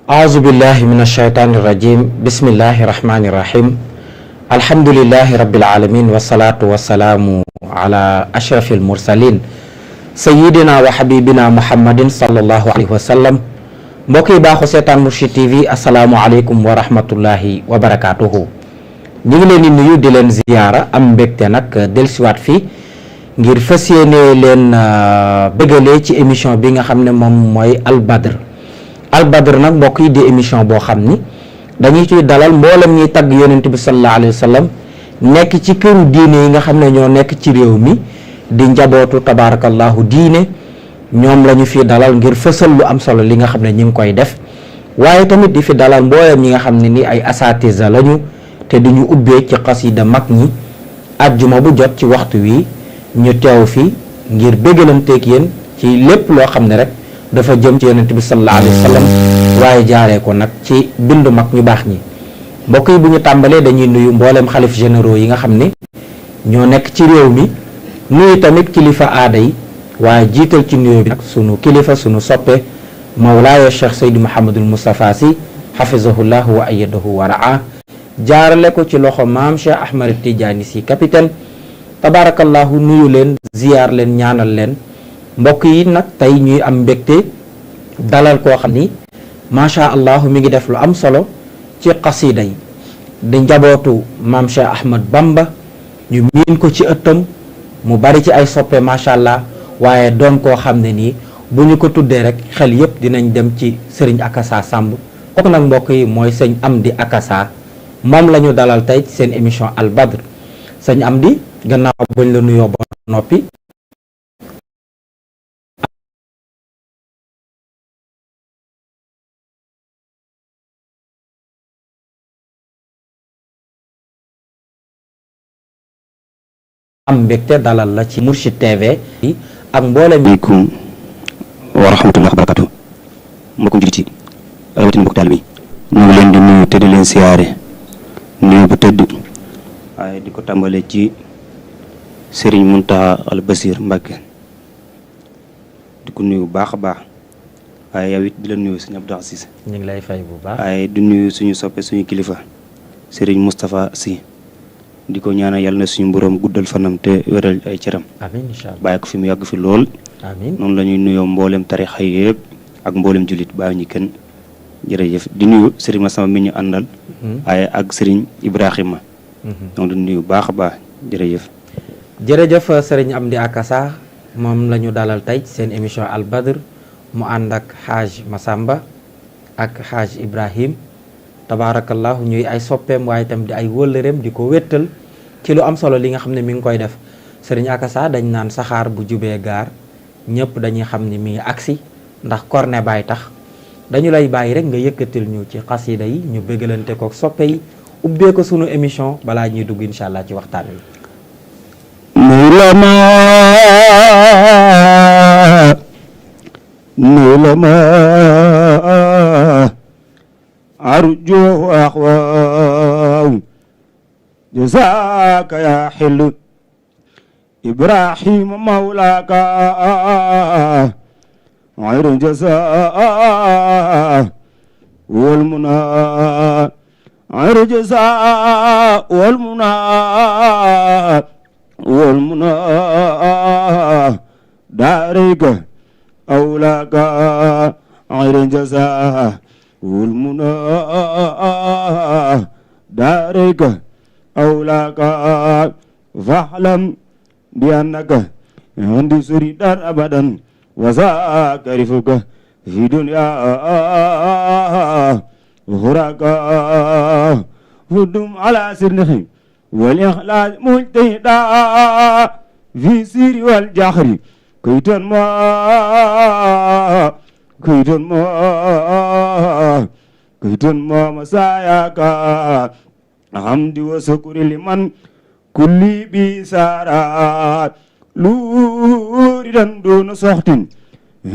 أعوذ بالله من الشيطان الرجيم بسم الله الرحمن الرحيم الحمد لله رب العالمين والصلاة والسلام على أشرف المرسلين سيدنا وحبيبنا محمد صلى الله عليه وسلم mbokk yi baaxu seetaan Mourchid TV asalaamualeykum wa rahmatullahi wa barakaatuhu. ñu ngi leen di nuyu di leen ziyaara am mbégte nag dellusiwaat fii ngir fas yéene leen bëggalee ci émission bi nga xam ne moom mooy Al Badr nag mbokk yi di émission boo xam ni dañuy ciy dalal mboolem ñuy tagg yonent bi sallallahu alayhi wa sallam nekk ci këru diine yi nga xam ne ñoo nekk ci réew mi di njabootu tabaarakallahu diine ñoom la ñu fi dalal ngir fësal lu am solo li nga xam ne ñu ngi koy def waaye tamit di fi dalal mboolem ñi nga xam ne ni ay asatisa lañu te di ñu ubbee ci xasida mag ñi ajjuma bu jot ci waxtu wi ñu teew fi ngir béggalanteeg yéen ci lépp loo xam ne rek dafa jëm ci yonent bi sallallahu alayhi wa sallam waaye jaaree ko nag ci bindu mag ñu baax ñi. mbokk yi bu ñu tàmbalee dañuy nuyu mboolem xalif généraux yi nga xam ne ñoo nekk ci réew mi nuyu tamit kilifa aada yi waaye jiital ci nuyoo bi nag sunu kilifa sunu soppe mawlaaya Cheikh Seydou Mouhamadul Moustapha Sy hafizahullahu wa ayyadahu wa raa jaarale ko ci loxo maam Cheikh Ahmad Tidiane Sy capitaine tabarakallahu nuyu leen ziyaar leen ñaanal leen. mbokk yi nag tey ñuy am mbégte dalal koo xam ni macha allah mi ngi def lu am solo ci xasida yi di njabootu maam Cheikh Ahmad Bamba ñu miin ko ci ëttam mu bari ci ay soppe macha allah waaye doon koo xam ne nii bu ñu ko tuddee rek xel yépp dinañ dem ci sëriñ Akassa Samb kooku nag mbokk yi mooy sëñ Amdi Akassa moom la ñu dalal tey ci seen émission Al Badr sëñ Amdi gannaaw bañ la nuyoo ba noppi. am mbégte dalal la ci Mourchid TV ak mboolem aleykum wa rahmatullahi wa barakatuh mbokkum jullit yi rawatina mbokk taalibe yi ñu ngi leen di nuyu te di leen siyaare nuyu bu tëdd waaye di ko tàmbalee ci Serigne Mountakha Al Basir Mbacké di ko nuyu bu baax a baax waaye yow it di la nuyu Serigne Abdou Aziz ñu ngi lay fay bu baax waaye di nuyu suñu soppe suñu kilifa Serigne Moustapha Sy di ko ñaanal yàlla na suñu borom guddal fanam te wéral ay cëram. amiin incha allah bàyyi ko fi mu yàgg fi lool. amiin noonu la ñuy nuyoo mboolem tarixa yëpp ak mboolem jullit bàyyi ñu kenn jërëjëf di nuyu Serigne Massamba mi ñu àndal. waaye ak Serigne Ibrahima. donc di nuyu baax a baax jërëjëf. jërëjëf Serigne Amdi Akassa moom la ñu dalal tey seen émission Al Badr mu ànd ak Haj Massamba ak Haj Ibrahim tabaarakallahu ñuy ay soppeem waaye itam di ay wëllëreem di ko wéttal ci lu am solo li nga xam ne mi ngi koy def Serigne Akassa dañ naan saxaar bu jubee gaar ñëpp dañuy xam ni mi ngi agsi ndax korne baay tax dañu lay bàyyi rek nga yëkkatil ñu ci xasida yi ñu bëggalante ko soppe yi ubbee ko sunu émission balaa ñuy dugg incha allah ci waxtaan wi. أرجو أخواه جزاك يا حلو إبراهيم مولاك غير جزاء والمنى غير جزاء والمنى دارك أولاك غير جزاء والمنى دارك أولاك فاعلم بأنك عندي سريدار أبدا وذاكرفك في دنيا أخراك ودم على سرنه والإخلاص مجتهدا في سير والجهر كيتن ما مساياك حمد وشكر لمن كل بسارات لورا دون سخط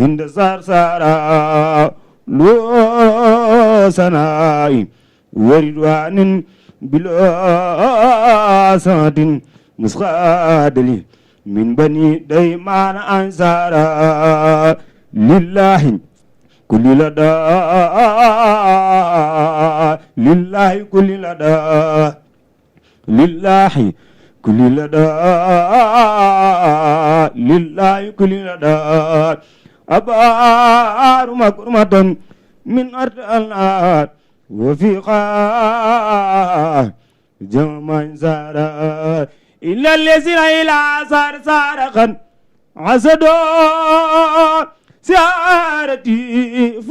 هند سارسارا لو سناي وردوان بلا سات مسخادلي من بني ديمان أنصارا لله كل لدى لله كل لدى لله كل لدى لله كل لدى أبار مكرمة من أرض النار وفيقا جمع زارا إلا الذين إلى صار صارخا عسدوا سيارتي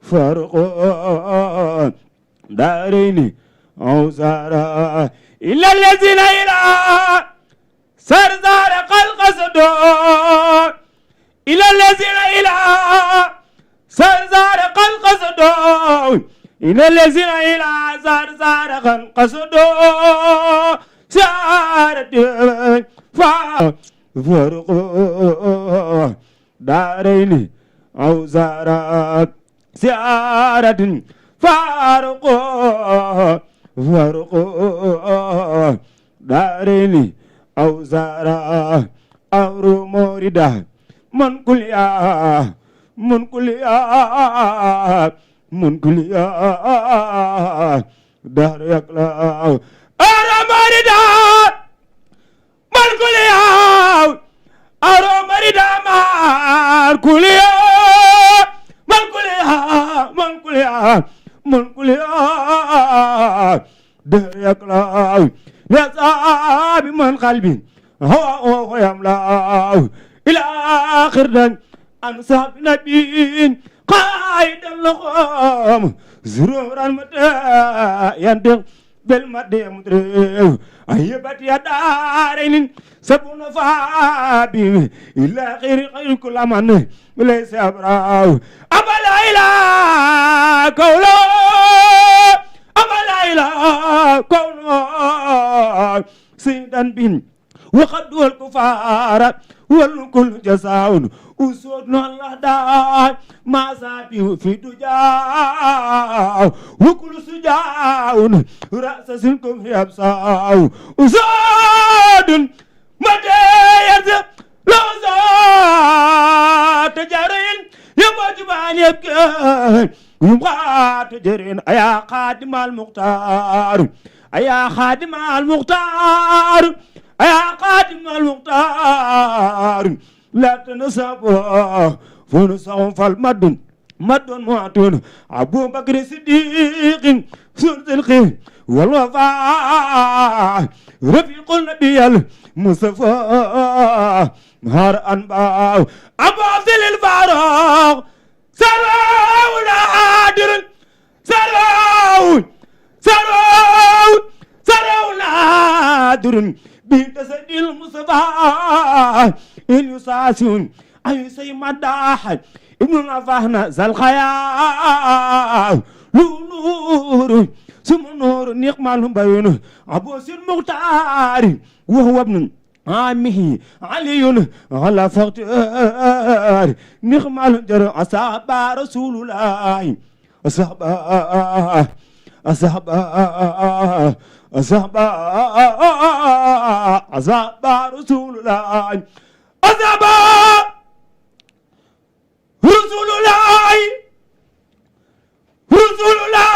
فارقوا داريني أو زارا إلا الذين إلى صار صارخا القصدوا إلى الذين إلى صار صارخا القصدوا إلى الذين إلى صار صارخا القصدوا سيارتي فارقوا دارين أو زارات سيارة فارقوا دارين أو زارات أمر موردا من كل دار يقلع أمر موردا من كل أرو مريدا مار كليا من كليا ده يقلع يا صاحب من قلبي هو يملا إلى آخر دن أنصاب نبي قائد اللقام زرورا مدى يندق بالمدى مدريو أيبت يا دارين سبون فابي إلا غير كل من ليس أبراو أبا لا إله كولا أبا لا إله كولا سيدان بن وقد الكفار والكل جزاء أسودنا الله دار ما سابه في دجاء وكل سجاء رأس سنكم يبساء أسود مدى يرزق لوزات تجارين يواجبان يبكين يبقى تجارين أيا خادم المختار أيا خادم المختار يا قادم المختار لا تنسب فنسهم فالمدن مدن معتون أبو بكر الصديق سلط الخير والوفاء رفيق النبي المصطفى مهار أنباء أبو عبد الفاروق سلام نادر سلام نادر بتسدي المصطفى إن يساسون أي سي مداح ابن نفاهنا زالخيا نور ثم نور نقمال بيون أبو سين مختار وهو ابن عامه علي على فقدر نقمال جر أصحاب رسول الله أصحاب رسول الله أصحاب رسول الله رسول الله رسول الله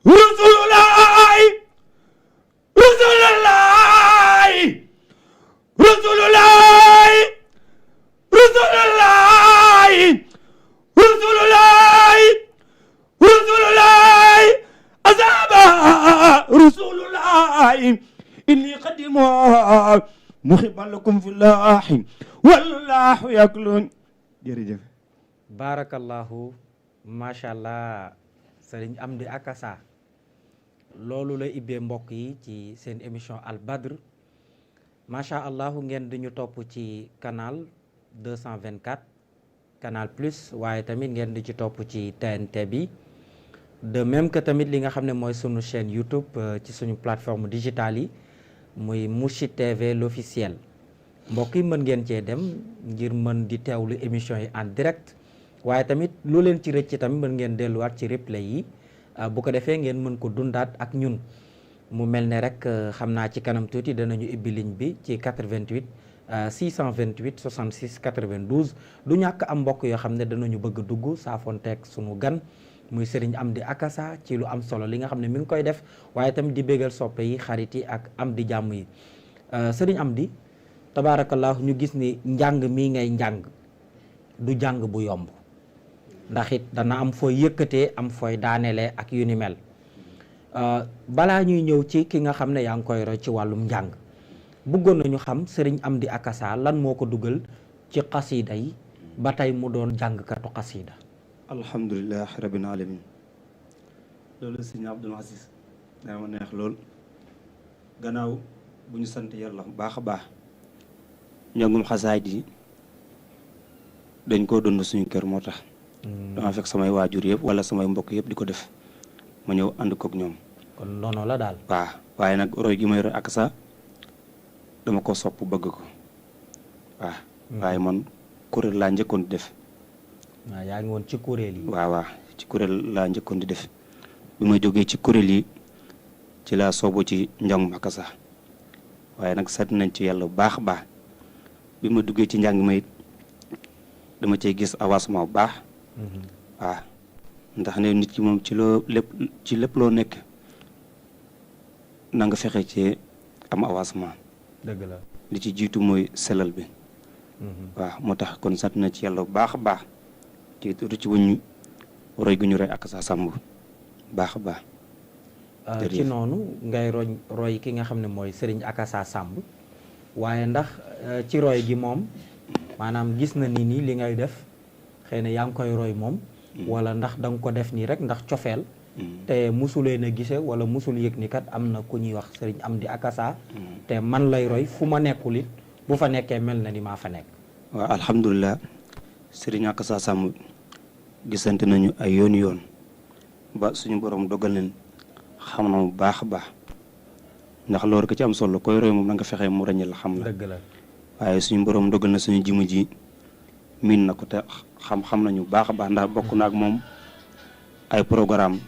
رسول الله رسول الله رسول الله رسول الله رسول الله أصحاب رسول الله إني قديم محبا لكم في الله والله يكلون jërëjëf barakallahu mashallah Serigne Amdy Akassa loolu la ibbee mbokk yi ci seen émission Al Badr macha allah ngeen di ñu topp ci canal 224 canal plus waaye tamit ngeen di ci topp ci TNT bi de même que tamit li nga xam ne mooy sunu chaîne YouTube ci suñu plateforme digitale yi muy Mourchid TV l'officiel mbokk yi mën ngeen cee dem ngir mën di teewlu émission yi en direct waaye tamit lu leen ci rëcc tamit mën ngeen delluwaat ci replay yi bu ko defee ngeen mën ko dundaat ak ñun mu mel ne rek xam naa ci kanam tuuti danañu ibbi ligne bi ci 88 628 66 92 du ñàkk am mbokk yoo xam ne danañu bëgg dugg saafonteeg sunu gan muy Serigne Amdy Akassa ci lu am solo li nga xam ne mi ngi koy def waaye tamit di bégal soppe yi xarit yi ak am di jàmm yi Serigne Amdy tabaarakallah ñu gis ni njàng mii ngay njàng du jàng bu yomb ndax it dana am fooy yëkkatee am fooy daanelee ak yu ni mel balaa ñuy ñëw ci ki nga xam ne yaa ngi koy roy ci wàllum njàng bëggoon nañu xam Serigne Amdy Akassa lan moo ko dugal ci xasida yi ba tey mu doon jàngkatu xasida. alhamdulilah rabbil alamin loolu sëñ Abdul Aziz dana ma neex lool gannaaw bu ñu sant yàlla bu baax a baax njàngum xasaayid yi dañ koo dund suñu kër moo tax dama fekk samay waajur yëpp wala samay mbokk yëpp di ko def ma ñëw ànd kook ñoom. kon noonu la daal. waaw waaye nag roy gi may roy Akassa dama ko sopp bëgg ko waaw. waaye man kuréel laa njëkkoon di def. waaw yaa ngi woon ci kuréel yi. waaw ci kuréel laa njëkkoon di def bi ma jógee ci kuréel yi ci laa soobu ci njàngum Akassa waaye nag sant nañ ci yàlla bu baax a baax bi ma duggee ci njàng ma it dama cey gis avancement bu baax. waaw ndax ne nit ki moom ci lépp loo nekk na nga fexe ci am avancement. dëgg la li ci jiitu mooy selal bi. waaw moo tax kon sant nañ ci yàlla bu baax a baax. ci ci wuñu roy gu ñu roy Akassa Samb baax a baax. ci noonu ngay roy ki nga xam ne mooy Serigne Akassa Samb waaye ndax ci roy gi moom maanaam gis na ni nii li ngay def xëy na yaa ngi koy roy moom. wala ndax da nga ko def nii rek ndax cofeel. te musulee na gise wala musul yëg ni kat am na ku ñuy wax Serigne Amdy Akassa. te man lay roy fu ma nekkul it bu fa nekkee mel na ni maa fa nekk. waaw alhamdulilah Serigne Akassa Samb gisante nañu ay yoon ba suñu borom dogal leen xam na mu baax a baax ndax loolu ko ci am solo koy roy moom na nga fexee mu ràññee la xam la. dëgg la waaye suñu borom dogal na suñu jimu ji miin na ko te xam nañu baax a baax ndax bokk na ak moom ay programme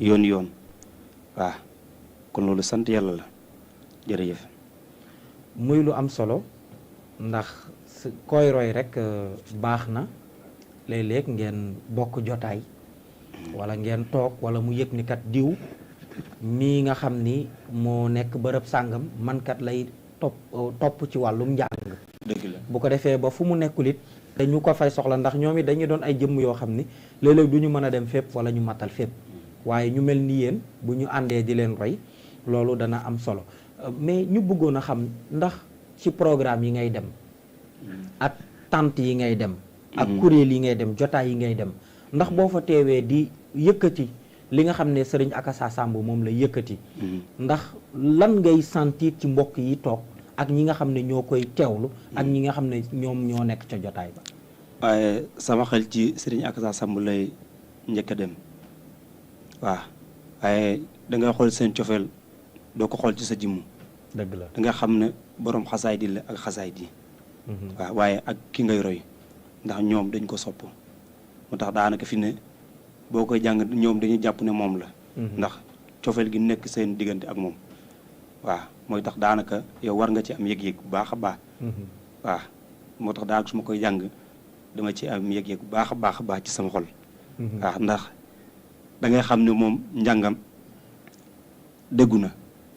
yoon waaw kon loolu sant yàlla la jërëjëf. muy lu am solo ndax koy roy rek baax na léeg-léeg ngeen bokk jotaay wala ngeen toog wala mu yëg ni kat diw mii nga xam ni moo nekk bërëb sàngam man kat lay topp ci wàllum njàng. dëgg la bu ko defee ba fu mu nekkul it dañu ko fay soxla ndax ñoom it dañuy doon ay jëmm yoo xam ni léeg-léeg du ñu mën a dem fépp wala ñu matal fépp waaye ñu mel ni yéen bu ñu àndee di leen roy loolu dana am solo mais ñu bëggoon a xam ndax ci programme yi ngay dem ak tant yi ngay dem ak kuréel yi ngay dem jotaay yi ngay dem ndax boo fa teewee di yëkkati li nga xam ne Serigne Akassa Samb moom la yëkkati ndax lan ngay sentir ci mbokk yi toog ak ñi nga xam ne ñoo koy teewlu ak ñi nga xam ne ñoom ñoo nekk ca jotaay ba. waaye sama xel ci Serigne Akassa Samb lay njëkk a dem waaw waaye da nga xool seen cofeel doo ko xool ci sa jëmm. dëgg la da nga xam ne borom xasaay di la ak xasaay di waaw waaye ak ki ngay roy ndax ñoom dañ ko sopp moo tax daanaka fi ne boo koy jàng ñoom dañuy jàpp ne moom la. ndax cofeel gi nekk seen diggante ak moom waaw mooy tax daanaka yow war nga ci am yëg-yëg bu baax a baax. waaw moo tax daanaka su ma koy jàng dama ci am yëg-yëg bu baax a baax ci sama xol. waaw ndax da ngay xam ne moom njàngam déggu na.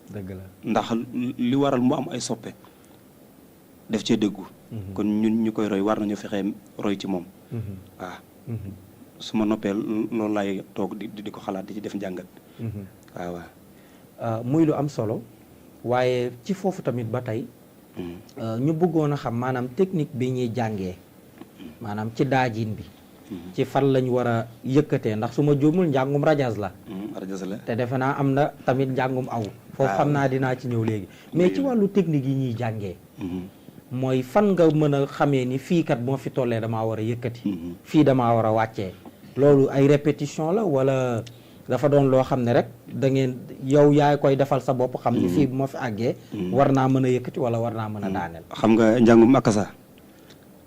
dëgg la ndax li waral mu am ay soppe def cee déggu. kon ñun ñu koy roy war nañu fexee roy ci moom. waaw su ma noppee loolu laay toog di ko xalaat di ci def njàngat. waaw waaw. muy lu am solo waaye ci foofu tamit ba tey ñu bëggoon a xam maanaam technique bi ñuy jàngee maanaam ci daajin bi. ci fan lañ war a yëkkatee ndax su ma juumul njàngum rajas la. rajas la te defe naa am na tamit njàngum aw. foofu xam naa dinaa ci ñëw léegi. mais ci wàllu technique yi ñuy jàngee. mooy fan nga mën a xamee ni fii kat moo fi tollee damaa war a yëkkati. fii damaa war a wàccee. loolu ay répétition la wala dafa doon loo xam ne rek da ngeen yow yaay koy defal sa bopp xam ni fii bu ma fi àggee. war naa mën a yëkkati wala war naa mën a daaneel. xam nga njàngum Akassa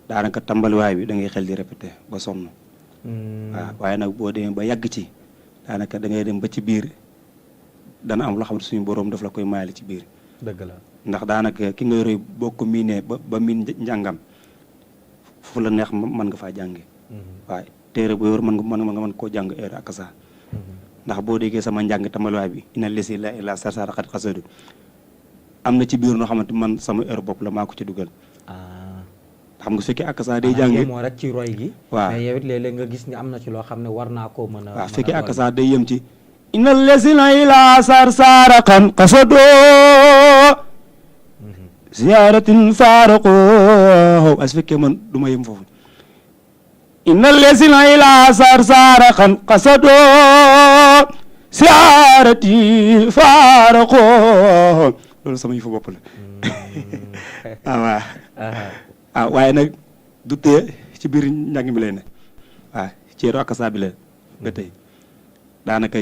daanaka tàmbaliwaay bi da ngay xel di répété ba sonn. waaw waaye nag boo demee ba yàgg ci daanaka da ngay dem ba ci biir dana am loo xam ne suñu boroom daf la koy maayale ci biir dëgg la ndax daanaka ki nga yore boo ko miinee ba miin njàngam fu la neex mën nga faa jànge waaye téere bu yor mën nga mën koo jàng heure ak saa ndax boo déggee sama njàng tamaluwaay bi ina lesi la ila sarsara xat xasadu am na ci biir noo xamante man sama heure bopp la maa ko ci dugal xam nga su fekkee ak saa day jàng moo rek ci roy gi waaw mais yow it léeg-léeg nga gis ni am na ci loo xam ne war naa koo mën a waaw fekkee ak saa day yem ci ina lesi la ila sarsara xan xasadu ziyaaratin faaraqo waaye su fekkee man du ma yem foofu inna lesina ila sarsara xan qasado ziyaarati faaraqo loolu sama yëfu bopp la waaw waaye nag du tee ci biir njàng mi lay ne waaw ci ro ak saa bi la ba tey daanaka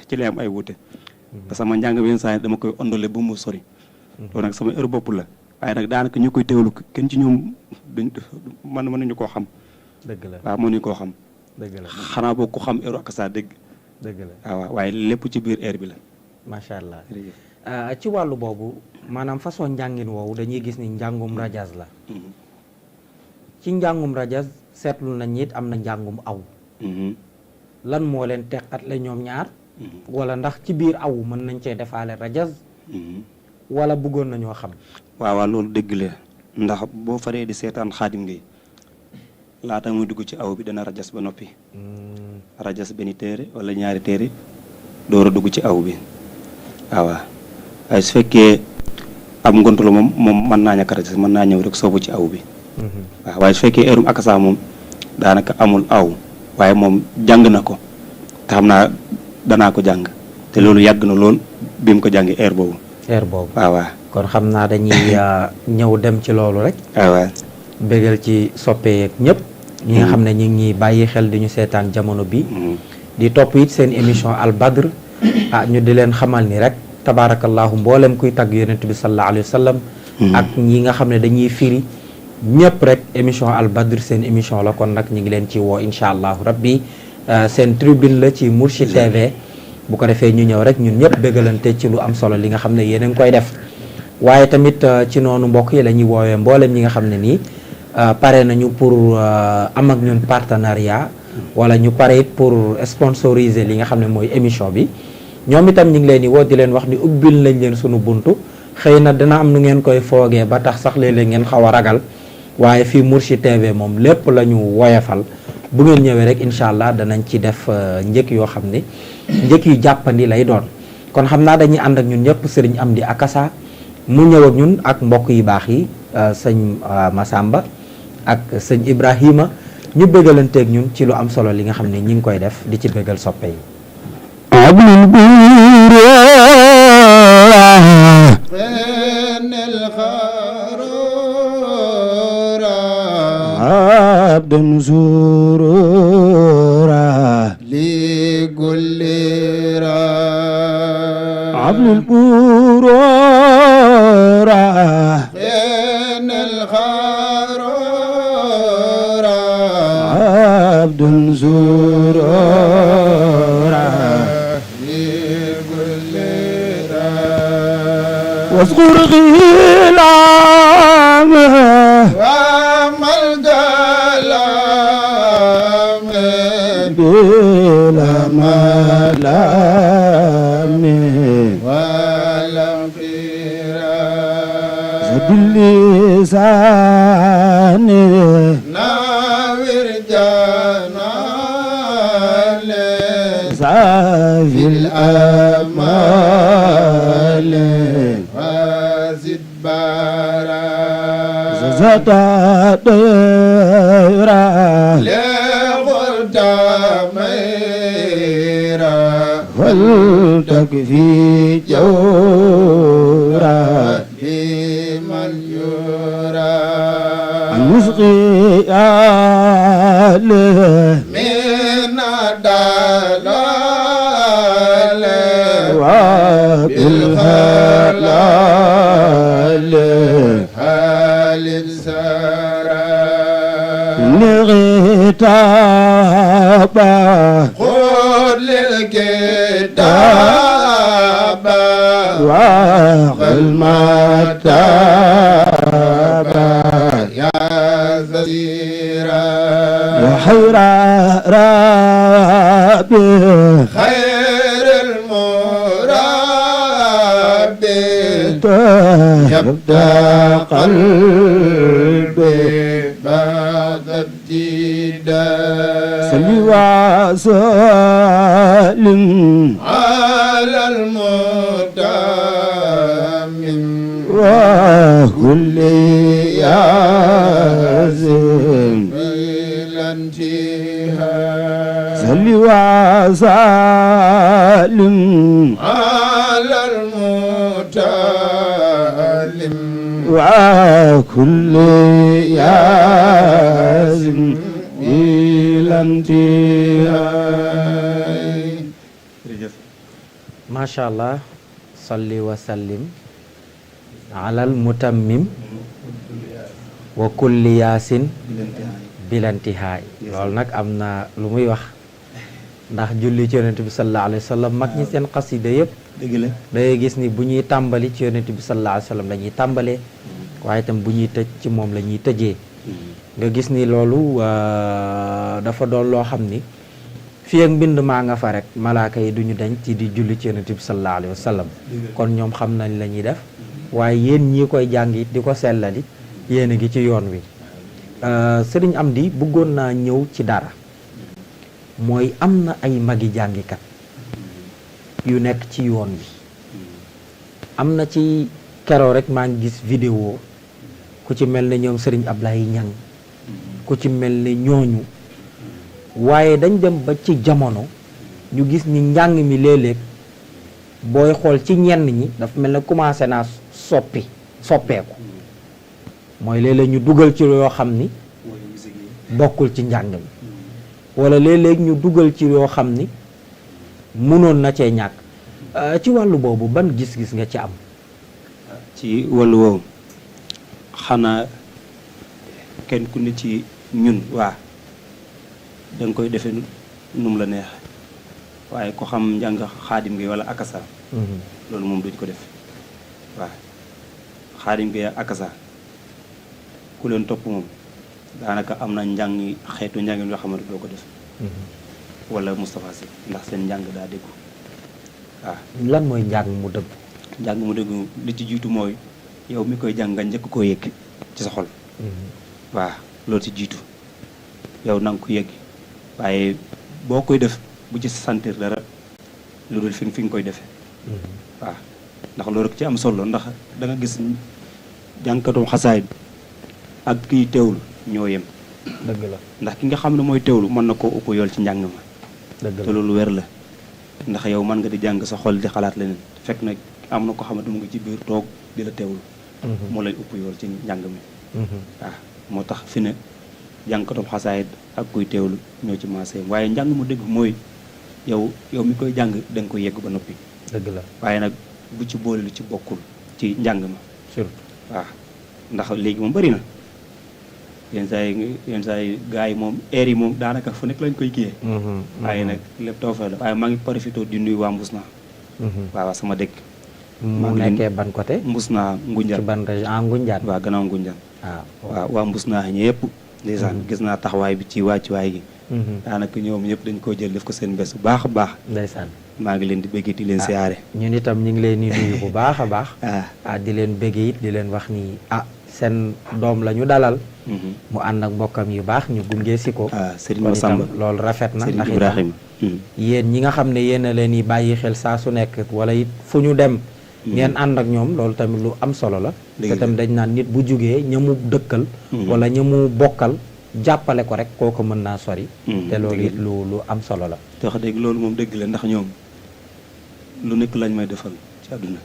ci lay am ay wuute parce que sama njàng bi yenn saa dama koy ondole ba mu sori loolu nag sama heure bopp la waaye nag daanaka ñu koy teewlu kenn ci ñoom duñ mënuñu koo xam. dëgg la waaw mënuñu koo xam. dëgg la xanaa boo ko xam heure ak saa dëgg. dëgg la waaw waaye lépp ci biir heure bi la. macha allah ci wàllu boobu maanaam façon njàngin woowu dañuy gis ni njàngum rajaz la. ci njàngum rajaz seetlu nañ it am na njàngum aw. lan moo leen teqat la ñoom ñaar. wala ndax ci biir aw mën nañ cee defaale rajaz. wala bëggoon nañoo xam. waaw loolu dëgg la ndax boo faree di seetaan Xaadim Ngay laata muy dugg ci aw bi dana rajas ba noppi. rajas benn téere wala ñaari téere door a dugg ci aw bi waaw waaye su fekkee am ngont la moom mën naa ñàkk rajas mën naa ñëw rek soobu ci aw bi. waaw waaye su fekkee erum akasa moom daanaka amul aw waaye moom jàng na ko te xam naa danaa ko jàng te loolu yàgg na lool bi mu ko jàngi heure boobu. waaw kon xam naa dañuy ñëw dem ci loolu rek. waaw bégal ci soppeek ñëpp. ñi nga xam ne ñu ngi bàyyi xel di ñu seetaan jamono bi di topp it seen émission Al Badr ñu di leen xamal ni rek tabaarakallahu mboolem kuy tagg yonent bi sallallahu alayhi wa sallam ak ñi nga xam ne dañuy firi ñëpp rek émission Al Badr seen émission la kon nag ñu ngi leen ci woo incha allahu rabbi seen tribune la ci Mourchid TV bu ko defee ñu ñëw rek ñun ñëpp bégalante ci lu am solo li nga xam ne yéen a ngi koy def waaye tamit ci noonu mbokk yi la ñuy woowee mboolem ñi nga xam ne nii pare nañu pour am ak ñun partenariat wala ñu pare it pour sponsoriser li nga xam ne mooy émission bi ñoom itam ñu ngi leen di woo di leen wax ni ubbil lañ leen sunu buntu xëy na dina am nu ngeen koy foogee ba tax sax léeg-léeg ngeen xaw a ragal waaye fii Mourchid TV moom lépp la ñu woyefal bu ngeen ñëwee rek incha allah danañ ci def njëkk yoo xam ne njëkk yu jàppandi lay doon kon xam naa dañuy ànd ak ñun ñëpp sëriñ Amdi Akassa mu ñëw ak ñun ak mbokk yu baax yi sëñ Massamba ak sëñ Ibrahima ñu bégalanteeg ñun ci lu am solo li nga xam ne ñi ngi koy def di ci bégal soppe yi abdan zurura li gullira abdul burura abdun zurura ligullira wasgur ghilama wamal galama bila malami walam fira zadillisani في الأمال وزد بارا ززتا ديرا لغرد ميرا فلتكفي جورا لمن يرى المسقي آله من الدلال بالحلال حال السرى لغتابا خذ للكتاب المتابة يا زيرا وخير ربي خير المربي يبدأ قلبي بعد ابتداء صلي وسلم على المتمم وكل ياسم بالانتهاء صلي وسلم على المتعلم وكل ياسم بالانتهاء. Masya Allah, salli wa sallim alal mutammim wa kulli yaasin bilantihaay. Loolu nag am na lu muy wax, ndax julli ci yonent bi sallallahu alayhi wa sallam mag ñi seen xasida yëpp dëgg la dangay gis ni bu ñuy tàmbali ci yonent bi sallallahu alayhi wa sallam la ñuy tàmbalee, waaye itam bu ñuy tëj ci moom la ñuy tëjee. nga gis ni loolu dafa doon loo xam ni fii ak mbind maa nga fa rek malaaka yi duñu dañ ci di julli ci yonent bi sallallahu alayhi wa sallam. kon ñoom xam nañ la ñuy def, waaye yéen ñi koy jàng it di ko sellali yéen a ngi ci yoon wi. Sëriñ Amdi bëggoon naa ñëw ci dara, mooy am na ay magi jàngikat yu nekk ci yoon wi. am na ci keroo rek maa ngi gis vidéo ku ci mel ne ñoom Sëriñ Ablaye Ñang ku ci mel ne ñooñu, waaye dañ dem ba ci jamono ñu gis ni njàng mi léeg-léeg booy xool ci ñenn ñi dafa mel ne commencé naa soppeeku, mooy léeg-léeg ñu dugal ci yoo xam ni bokkul ci njàng mi, wala léeg-léeg ñu dugal ci yoo xam ni mënoon na cee ñàkk. ci wàllu boobu ban gis-gis nga ci am? ci wàllu woowu xanaa kenn ku ne ci ñun waa da nga koy defee nu mu la neex, waaye ko xam njàng xaadim gi wala akasa loolu moom duñ ko def. waaw xaadim gi akasa ku leen topp moom daanaka am na njàng xeetu njàngin yoo xamante doo ko def. wala Moustapha Sy ndax seen njàng daa déggu. waaw lan mooy njàng mu dëgg? njàng mu déggu li ci jiitu mooy yow mi koy jàng nga njëkk koo yëg ci sa xol. waaw loolu ci jiitu yow na nga ko yëg, waaye boo koy def bu ci sentir dara lu dul fi nga koy defee. waaw ndax loolu rek ci am solo, ndax da nga gis jàngkatum xasaayid ak kiy teewlu ñoo yem. dëgg la, ndax ki nga xam ne mooy teewlu mën na koo ëpp yool ci njàng ma. dëgg la te loolu wér la, ndax yow mën nga di jàng sa xol di xalaat leneen fekk nag am na ko xamante mu ngi ci biir toog di la teewlu. moo lay ëpp yool ci njàng mi. waaw moo tax fi ne jàngkatum xasaayid ak kuy teewlu ñoo ci maasee, waaye njàng mu dëgg mooy yow mi koy jàng da nga koy yegg ba noppi. dëgg la, waaye nag bu ci boole lu ci bokkul ci njàng ma. surtout waaw ndax léegi moom bëri na yenn saa yi gars yi moom air yi moom daanaka fu nekk lañ koy kiyee. waaye nag lépp taw fa la, waaye maa ngi profité di nuyu waa Mbusnaa. waaw sama dëkk. mu nekkee ban côté? Mbusnaa Ngunjaan. ci ban région? Ngunjaan. waaw gannaaw Ngunjaan. waaw waa Mbusnaa ñëpp. ndeysaan gis naa taxawaay bi ci wàccuwaay gi. daanaka ñoom ñëpp dañ koo jël def ko seen bés bu baax a baax. ndeysaan maa ngi leen di bëggee di leen siyaare. ñun itam ñu ngi leen di nuyu bu baax a baax. di leen bëggee it di leen wax ni seen doom la ñu dalal. mu ànd ak mbokkam yu baax ñu gunge si ko. Serigne Massamba loolu rafet na. Serigne Ibrahima yéen ñi nga xam ne yéen a leen di bàyyi xel saa su nekk wala it fu ñu dem. ngeen ànd ak ñoom loolu tamit lu am solo la. te tamit dañ naan nit bu jugee ñamu dëkkal. wala ñamu bokkal jàppale ko rek kooku mën naa sori. te loolu it lu am solo la. te wax dëgg loolu moom dëgg la, ndax ñoom lu nekk lañ may defal ci àdduna.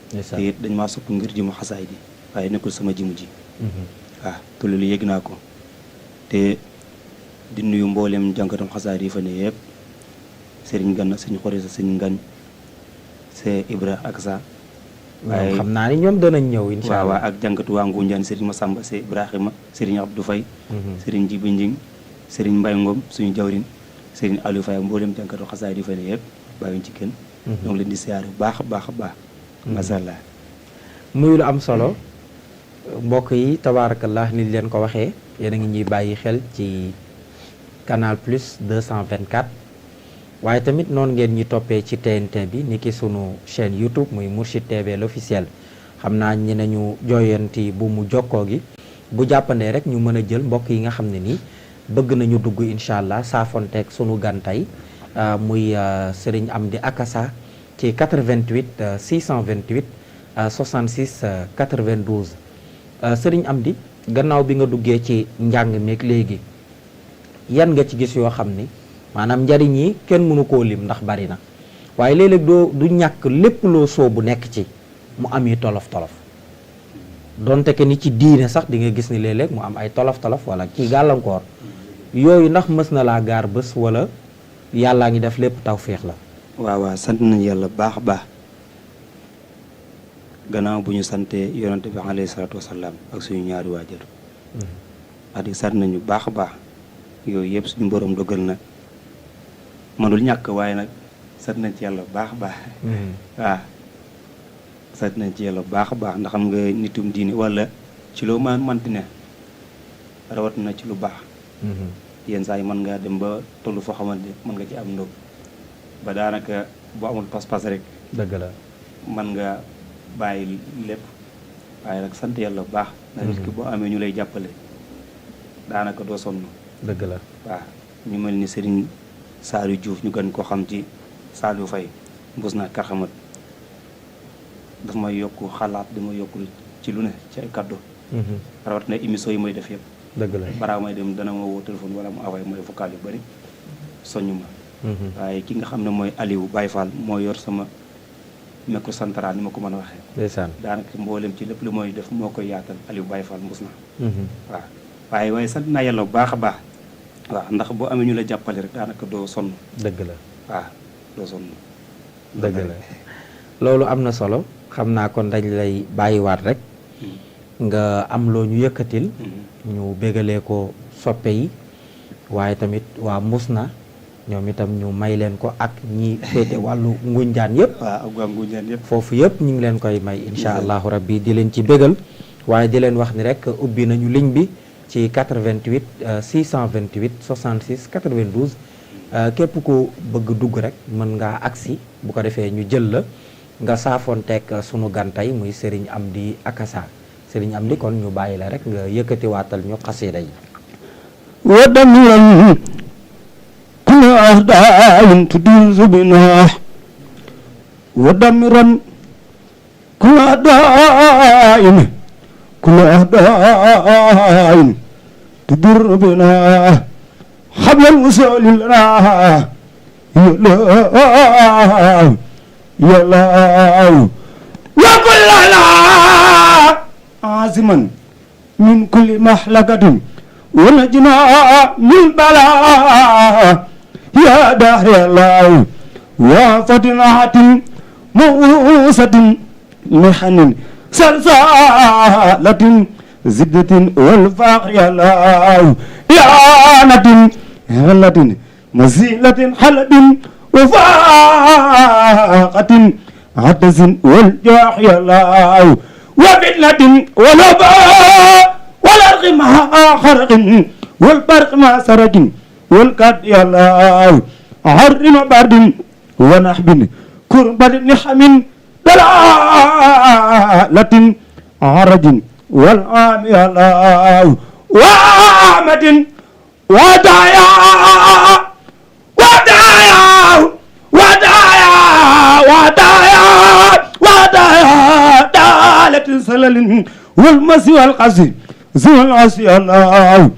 te it dañ maa sopp ngir ji mu xasaay ji waaye nekkul sama jimu ji. waaw te loolu yëg naa ko, te di nuyu mboolem jànkatam xasaay yi fa ne yëpp Serigne Ganna Serigne Xorisa Serigne Ngañ c'est Ibra ak sa waaye xam naa ni ñoom danañ ñëw incha allah. waaw ak jànkatu waa Ngunjaan Serigne Massamba c'est Ibrahima Serigne Abdou Faye Serigne Jibi Njing Serigne Mbaye Ngom suñu jawrin Serigne Aliou Faye mboolem jànkatu xasaay yi fa ne yëpp bàyyiwuñ ci kenn. ñoo ngi leen di siyaare bu baax a baax a baax macha allah. muy lu am solo mbokk yi tabaarakallah ni leen ko waxee yéen a ngi ñuy bàyyi xel ci Canal Plus 224 waaye tamit noonu ngeen ñi toppee ci TNT bi ni ki sunu chaîne YouTube muy Mourchid TV l'officiel xam naa ñi nañu jooyanti bu mu jokkoo gi bu jàppandee rek ñu mën a jël mbokk yi nga xam ne nii bëgg nañu dugg incha allah saafonteeg sunu gantay muy Serigne Amdi Akassa ci 88 628 66 92 Serigne Amdi gannaaw bi nga duggee ci njàng meeg léegi yan nga ci gis yoo xam ni maanaam njariñ yi kenn mënu koo lim ndax bari na waaye léeg-léeg du ñàkk lépp loo soobu nekk ci mu am yi tolof-tolof donte que ni ci diine sax di nga gis ni léeg-léeg mu am ay tolof-tolof wala kii gàllankoor yooyu ndax mës na laa gaar bés wala yàllaa ngi def lépp tawféex la. waaw sant nañu yàlla baax a baax gannaaw bu ñu santee yonante bi alayhi salaatu wasalaam ak suñu ñaari waajur wax dëgg sant nañu baax a baax yooyu yëpp suñu borom dogal na mënul ñàkk waaye nag sant nañ ci yàlla baax a baax waaw sant nañ ci yàlla baax a baax ndax xam nga nitum diine wala ci loo manti ne rawat na ci lu baax yenn saa yi mën ngaa dem ba tollu foo xamante mën nga ci am ndóog ba daanaka boo amul pas-pas rek dëgg la mën nga bàyyi lépp waaye nag sant yàlla bu baax ndax nit ki boo amee ñu lay jàppale daanaka doo sonn dëgg la waaw ñu mel ni Serigne Saliou Diouf ñu gën ko xam ci Saliou Faye mbus naa karxamat daf may yokk xalaat di ma yokk ci lu ne ci ay kaddu rawat na émission yi may def yëpp dëgg la balaa may dem dana ma woo téléphone wala mu envoyé ma vocal yu bëri soñu ma waaye ki nga xam ne mooy Aliou Baye Fall moo yor sama micro central ni ma ko mën a waxee ndeysaan daanaka mboolem ci lépp lu mooy def moo koy yaatal Aliou Baye Fall mbus naa waaw waaye sant naa yàlla bu baax a baax waaw ndax boo amee ñu la jàppale rek daanaka doo sonn dëgg la waaw doo sonn dëgg la loolu am na solo xam naa kon dañ lay bàyyiwaat rek nga am loo ñu yëkkatil ñu bégalee ko soppe yi waaye tamit waa Musna ñoom itam ñu may leen ko ak ñi féete wàllu Ngunjaan yëpp waaw ak waa Ngunjaan yëpp foofu yëpp ñu ngi leen koy may insha allahu rabbi di leen ci bégal waaye di leen wax ni rek ubbi nañu ligne bi ci 88 628 66 92 képp ku bëgg dugg rek mën ngaa agsi bu ko defee ñu jël la nga saafoonteeg sunu gantay muy Serigne Amdi Akassa Serigne Amdi kon ñu bàyyi la rek nga yëkkati waatal ñu xasida yi ودمرا كل أعداء تدوز بنا ودمرا كل أعداء كل أعداء تدر بنا حبل الوصول لنا يا الله يا الله وكل لا عازما من كل محلقة ونجنا من بلاء يا دهر الله وفتنات موسة محن سلسالة زدة والفاق يا الله إعانة غلة مزيلة حلب وفاقة عدس والجاح يا الله وفتنة ولباء والأرض مع خرق والبرق مع سرج والكد يا الله عر وبرد ونحب كربة نحم دلالة عرج والعام يا الله وعامة ودايا ودايا ودايا ودايا ودايا دالة سلل والمسي والقصي زي العصي الله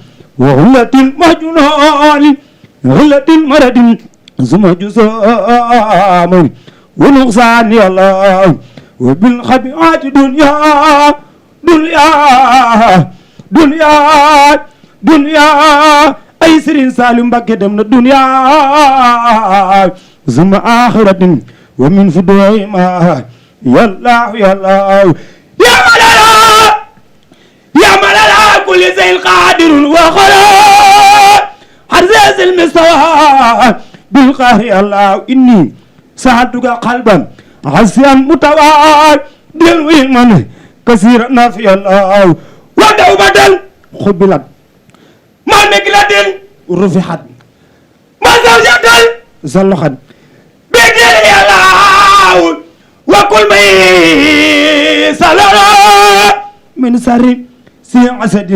وغلة المجنون غلة المرد زم جسام ونقصان يا الله وبالخبيئات دنيا دنيا دنيا دنيا أي سرين سالم بكدم الدنيا زم آخرة ومن فدوء ما يا الله يا الله يا ملالا يا ملالا كل زي القادر وخلاص حرزاز المستوى بالقهر يا الله إني سعدتك قلبا عسيا متوال دل ويمن كثير نافي الله ودوبة خبلت ما مقلة رفحت ما زوجة زلخت بدل الله وكل ما سلرا من سر سي عسد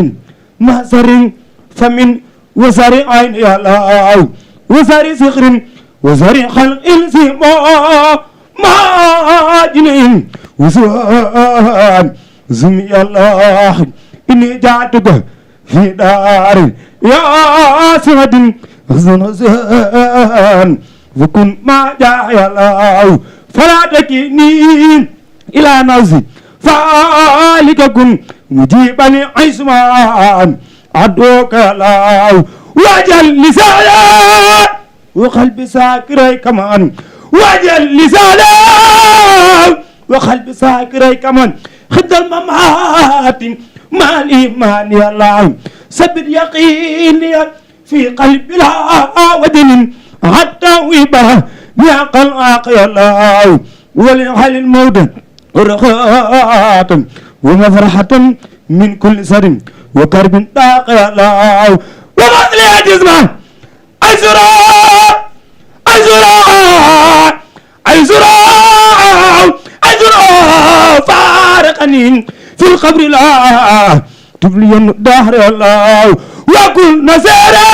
ما سر فمن وسر عين يا الله وسر سخر وسر خلق انسما ما جنين وسوان زمي الله إني جعتك في دار يا سعد زنزان وكن ما جاء يا الله فلا تكني إلى نفسي فالك كن مجيبا عثمان عدوك يا الله وجل لسانا وقلبي ساكري كمان وجل لسانا وقلبي ساكري كمان خد الممات مع الإيمان يا الله ثبت يقيني في قلبي لا ودن حتى ويبه يا قلق يا الله ولحل الموت ورخاء ومفرحة من كل سر وكرب طاق يا الله وغزل يا جزمة أزرع أزرع أزرع أزرع فارقني في القبر لا تبلي الدهر يا الله وكل نزاري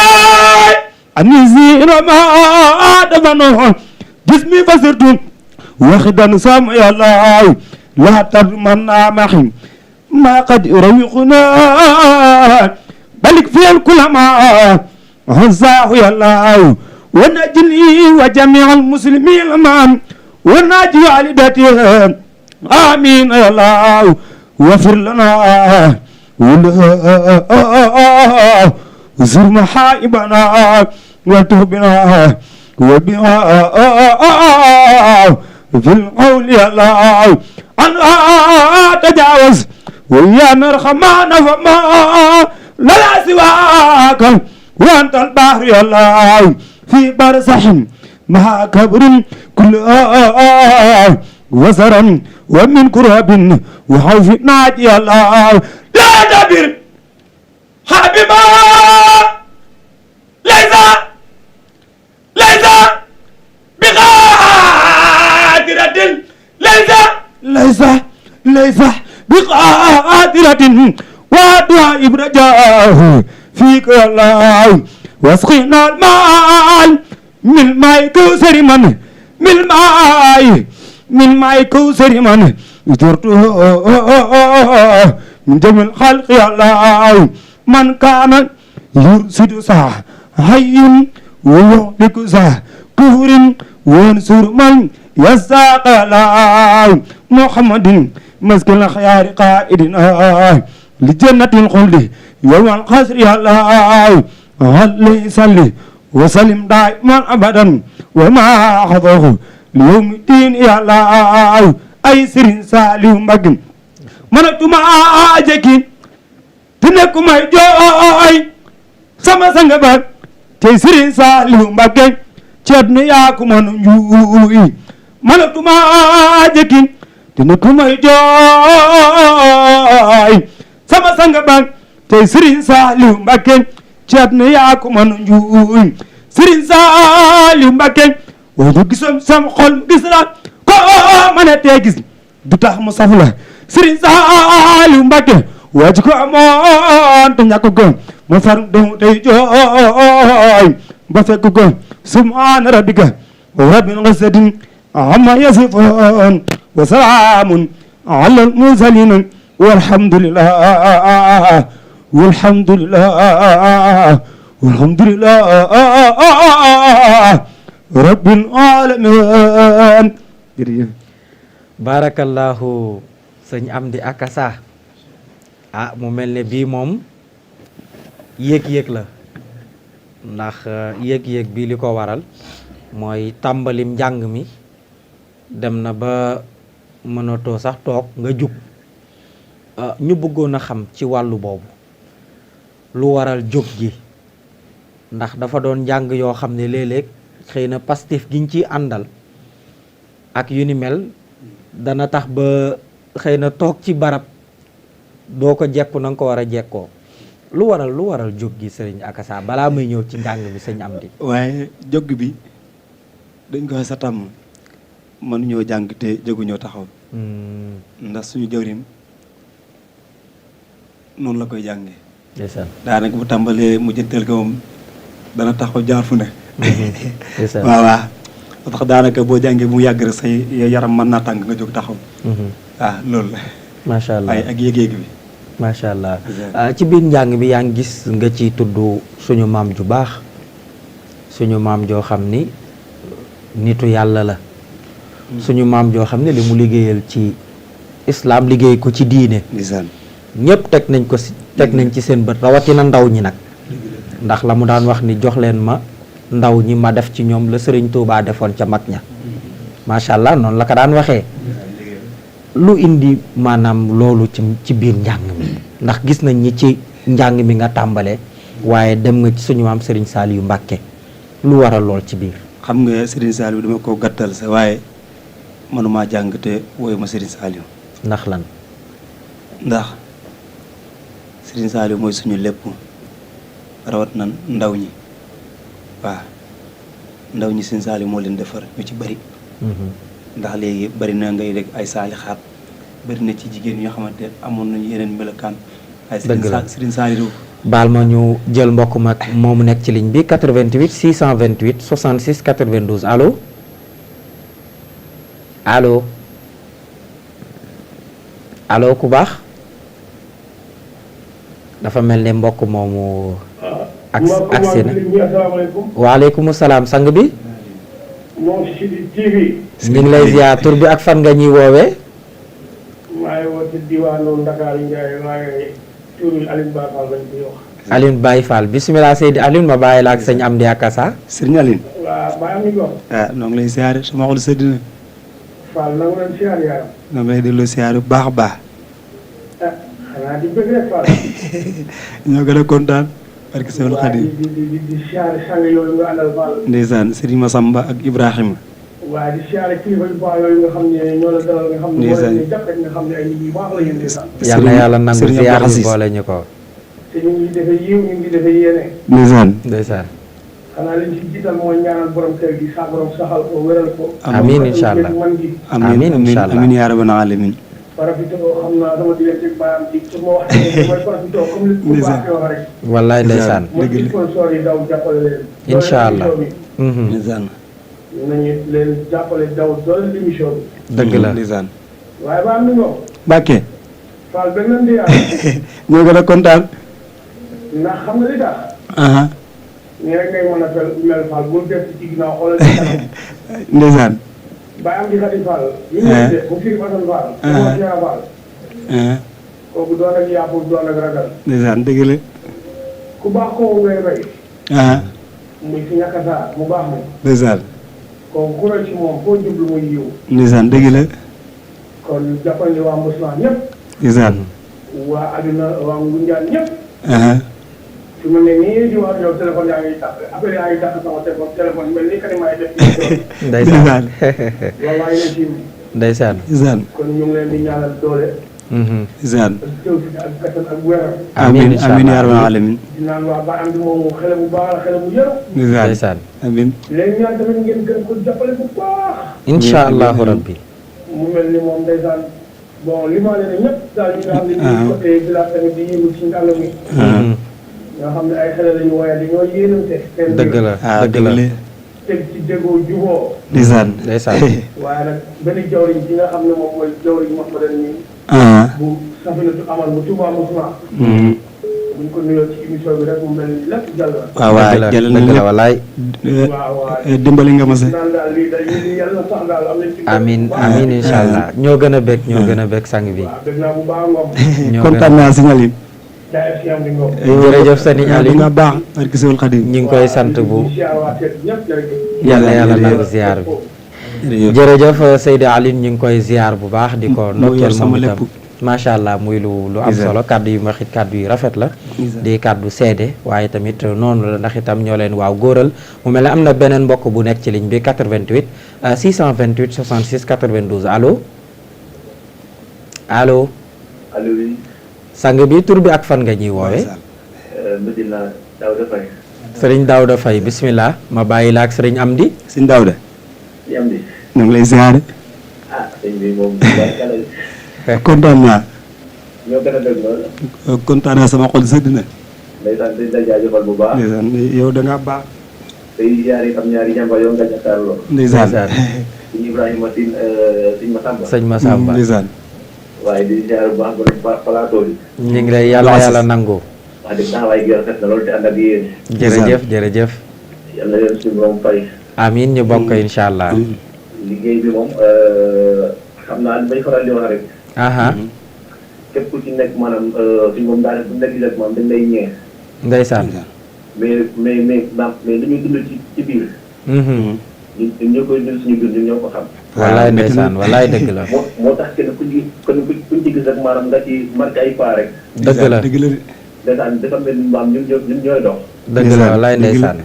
أنزين ما دفنه جسمي فسرت وخدا سام يا الله لا تضمنا محي ما قد يروقنا بلك في الكل ما هزاه يا الله ونجني وجميع المسلمين معا وناجي والدتي آمين يا الله واغفر لنا وزر محائبنا وتوبنا وبها في القول يا الله أنا تجاوز ويا نرحمان فما لا سواك وأنت البحر يا الله في برزح مع كبر كل وزرا ومن كراب وخوف ناجي يا الله لا تبر حبيبا ليس بقادرة ليس بقادرة ودعاء برجاه فيك يا الله واسقينا المال من ماء كوثر من ماء كوثر من يدرته من جميع الخلق يا الله من كان يرسد ساعة حي ويهلك ساعة كفر وانصر من يساق الله محمد مسكن الخيار قائدنا لجنة الخلد يوم القصر يا الله عليه صلي وسلم دائما أبدا وما أخذه ليوم الدين يا الله أي سر سالم بقم منتما أجاكين تنكم أي sama sanga ba tey Serigne Saliou Mbacké ceerno yaa ko mën njuuy manatuma jekin dina ko may jooy sama sanga ba tey Serigne Saliou Mbacké ceerno yaa ko mën njuuy Serigne Saliou Mbacké woo gisoon sama xol gis la ko mën a tee gis du tax mu saf la Serigne Saliou Mbacké waa ji ko amoon te ñàkk ko ma far doom tey jooy ba fekk ko subhaana rabbika rabbil izzati amma yasifoon wa salaamun alal mursaliin walhamdulillah rabbil aalamiin. jërëjëf. barakallahu sëñ Amdi Akassa. mu mel ne bii moom yéeg-yéeg la ndax yéeg-yéeg bii li ko waral mooy tàmbalim njàng mi dem na ba mënatoo sax toog nga jug ñu bëggoon a xam ci wàllu boobu lu waral jóg gi ndax dafa doon njàng yoo xam ne léeg-léeg xëy na pastif giñ ci àndal ak yu ni mel dana tax ba xëy na toog ci barab doo ko jekku na nga ko war a jekkoo lu waral jóg gi sëriñ Akassa balaa may ñëw ci njàng mi sëñ Amdi. waaye jóg bi dañ ko sa tàmm mënuñoo jàng te jóguñoo taxaw ndax suñu jawrin noonu la koy jàngee ndeysaan daanaka bu tàmbalee mu jëntal ko moom dana taxaw jaar fu ne ndeysaan waaw waaw moo tax daanaka boo jàngee bu mu yàgg rek say yaram mën naa tàng nga jóg taxaw waaw loolu la macha allah ay ak yéeg-yéeg bi macha allah ci biir njàng bi yaa ngi gis nga ciy tudd suñu maam ju baax suñu maam joo xam ni nitu yàlla la suñu maam joo xam ne li mu liggéeyal ci islam liggéey ko ci diine ndeysaan ñëpp teg nañ ci seen bët rawatina ndaw ñi nag ndax la mu daan wax ni jox leen ma ndaw ñi ma def ci ñoom la Sëriñ Tuubaa defoon ca mag ña macha allah noonu la ko daan waxee lu indi maanaam loolu ci biir njàng mi ndax gis nañ ñi ci njàng mi nga tàmbale waaye dem nga ci suñu maam Serigne Saliou Mbacké lu waral lool ci biir. xam nga Serigne Saliou dama ko gàttal sa waaye mënumaa jàng te woyu ma Serigne Saliou ndax lan. ndax Serigne Saliou mooy suñu lépp rawat na ndaw ñi waaw ndaw ñi Serigne Saliou moo leen defar ñu ci bari ndax léegi bari na ngay rek ay saalixaat bari na ci jigéen ñoo xamante amoon nañu yeneen melokaan ay Serigne Saliou baal ma ñu jël mbokk mag moomu nekk ci ligne bi 88 628 66 92 allo allo allo ku baax dafa mel ne mbokk moomu agsi na waaleykum salaam sang bi moom Sidi TV. ñu ngi lay ziar tur bi ak fan nga ñuy woowee. maa ngi woote diwaanu Ndakaaru Ndiaye waaye tur bi Alioune Baye Fall lañ koy wax. Alioune Baye Fall bisimilah Seydi Alioune ma bàyyi la ak sëñ Amdi Akassa. Serigne Aline. waaw Baye Amdi ko. noo ngi lay siyaare sama xol sedd na. Fall na nga leen siyaar yaram. noo ngi lay delloo siyaare bu baax a baax. xanaa di bëgg rek Fall. ñoo gën a kontaan. parce que Seydou Khadim di siyaare sang yooyu nga àndal Fall. ndeysaan Serigne Massamba ak Ibrahima. waaw di siyaare kilifa yu baax yooyu nga xam ne ñoo la dalal nga xam ne. ndeysaan moo leen di jàpp rek nga xam ne ay nit yu baax la yéen ndeysaan. yal na yàlla nangu ziar bi boole ñu ko. te ñu ngi defee yiw ñu ngi defee yéene. ndeysaan. ndeysaan. xanaa liñ ci jiital mooy ñaanal borom kër gi sa borom saxal ko wéral ko. amiin incha allah amiin incha allah amiin yaa rabbal alamin. profité xam naa sama diggante ak baayam ci su ma waxee mooy profité comme li ku baax wax rek. wallaay ndeysaan. mooy ci sponsor yi daw jàppale leen. incha allah. ndeysaan. nañu leen jàppale daw doole émission bi. dëgg la ndeysaan. waaye ba am na ñoo. Mbàkke. Fall benn nañ di yàlla. ñoo gën a kontaan. ndax xam nga li tax. nii rek ngay mën a mel Fall bul def ci ginnaaw xoolal ci kanam. ndeysaan. Baye am di xati Fall. yi ñu de bu firi Fatal Fall. bu Cheikh Fall. kooku doon ak yàpp doon ak ragal. ndeysaan dëgg la. ku baax kooku ngay rey. muy si ñàkkataa mu baax mi. ndeysaan. kooku ku rëcc ci moom foo jublu muy yiw. ndeysaan dëgg la. kon jàppal ni waa Moussa ñëpp. ndeysaan. waa àdduna waa Ngunjaan ñëpp. fi mu ne nii di wax yow téléphone yaa ngi tàpp après yaa ngi tàpp sama téléphone mel ni kanam ay def. ndeysaan. wallaay ne ci. ndeysaan. ndeysaan. kon ñu ngi leen di ñaanal doole. ndeysaan. ak teew fi ak kattan ak wéram. amiin incha allah amiin yaa rabbal alamin. di naan waa ba am di moomu xale bu baax la xale bu yëru. ndeysaan. amiin. léegi ñaan tamit ngeen gën ko jàppale bu baax. incha allahu rabbi. mu mel ni moom ndeysaan bon li ma leen ne ñëpp daal ñu nga xam ne ñu côté village tamit di yëngu ci ngàll mi. nga xam ne ay xale lañu waaye dañoo yéenante. dëgg la dëgg la. teg ci déggoo juboo. ndeysaan. ndeysaan. waaye nag benn jawriñ bi nga xam ne moom mooy jawriñ Mahmadan nii. bu Safinatu Amal bu Touba Moussa. buñ ko nuyoo ci émission bi rek mu mel ni lépp jàll na. waaw waaw jël na dëgg la lépp wallaay. waaw dimbali nga ma sa. naan daal lii daal yàlla sax daal am nañ ci. amiin amiin incha allah ñoo gën a bég ñoo gën a bég sang bi. waaw dégg naa bu baax ngoom. ñoo gën kontaan naa si Aline. jaay si am di ngoom. jërëjëf sëñ Aliou nga baax barke Seydou Khadim. ñu ngi koy sant bu ñëpp jërëjëf. yàlla yàlla nangu ziar bi. jërëjëf Seydi Aliou ñu ngi koy ziar bu baax di ko ndokkeel moom itam macha allah muy lu am solo kaddu yu waxit kaddu yu rafet la di kaddu seede waaye tamit noonu la ndax itam ñoo leen waaw góoral mu mel ne am na beneen mbokk bu nekk ci ligne bi 88 628 66 92 allo allo. allo oui. sang bi tur bi ak fan nga ñuy woowee. Medina Daouda Faye. Sëriñ Daouda Faye bismillah ma bàyyi la ak sëriñ Amdi. sëñ Daouda. si am di. ñu ngi lay ziare. ah sëñ bi moom. kontaan naa. ñoo gën a dégg loolu. kontaan naa sama xol sëdd na. ndeysaan dañ lay jaajëfal bu baax. ndeysaan yow da ngaa baax. tey ziare itam ñaari jàmba yoo nga jàkkaarloo. ndeysaan. sëñ Ibrahima Tine sëñ Massamba. sëñ Massamba ndeysaan. waaye di ziare bu baax ba plateau bi. ñu ngi lay yàlla nangu. wax dëgg taxawaay gi rafet na loolu te ànd ak yéen. jërëjëf. yàlla leen suñu borom fay. amiin ñu bokk incha allah. liggéey bi moom xam naa bañ faral di wax rek. képp ku ci nekk maanaam suñu moom daanaka bu nekk rek moom dañ lay ñeex. ndeysaan. mais li ñuy dund ci biir. ñun ñoo koy dund suñu biir ñun ñoo ko xam. wallaay ndeysaan wallaay dëgg la. moo tax kenn ku ci gis rek maanaam nga ci marqué ay pas rek. dëgg la ndeysaan dafa mel ni maam ñun ñooy dox. dëgg la wallaay ndeysaan.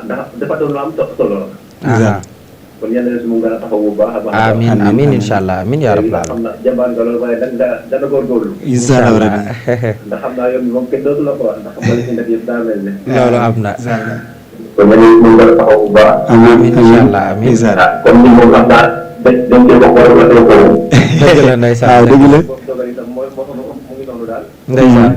ndax dafa doon lu am solo la. kon yàlla na si mu gën a taxaw bu baax a baax. amiin incha allah amiin yaa rabbal aalamiin. xam naa jàmbaar nga loolu waaye dana góorgóorlu. incha allah ndax xam naa yow moom kenn dootu la ko wax ndax xam nga li ci nekk yëpp daa mel ne. loolu am na. kon yàlla na si mu gën a taxaw bu baax. amiin incha allah amiin. comme ni moom xam naa dañ cee bokk wala wala ko. dëgg la ndeysaan. waaw dëgg la. boobu dogal itam mu ngi noonu daal. ndeysaan.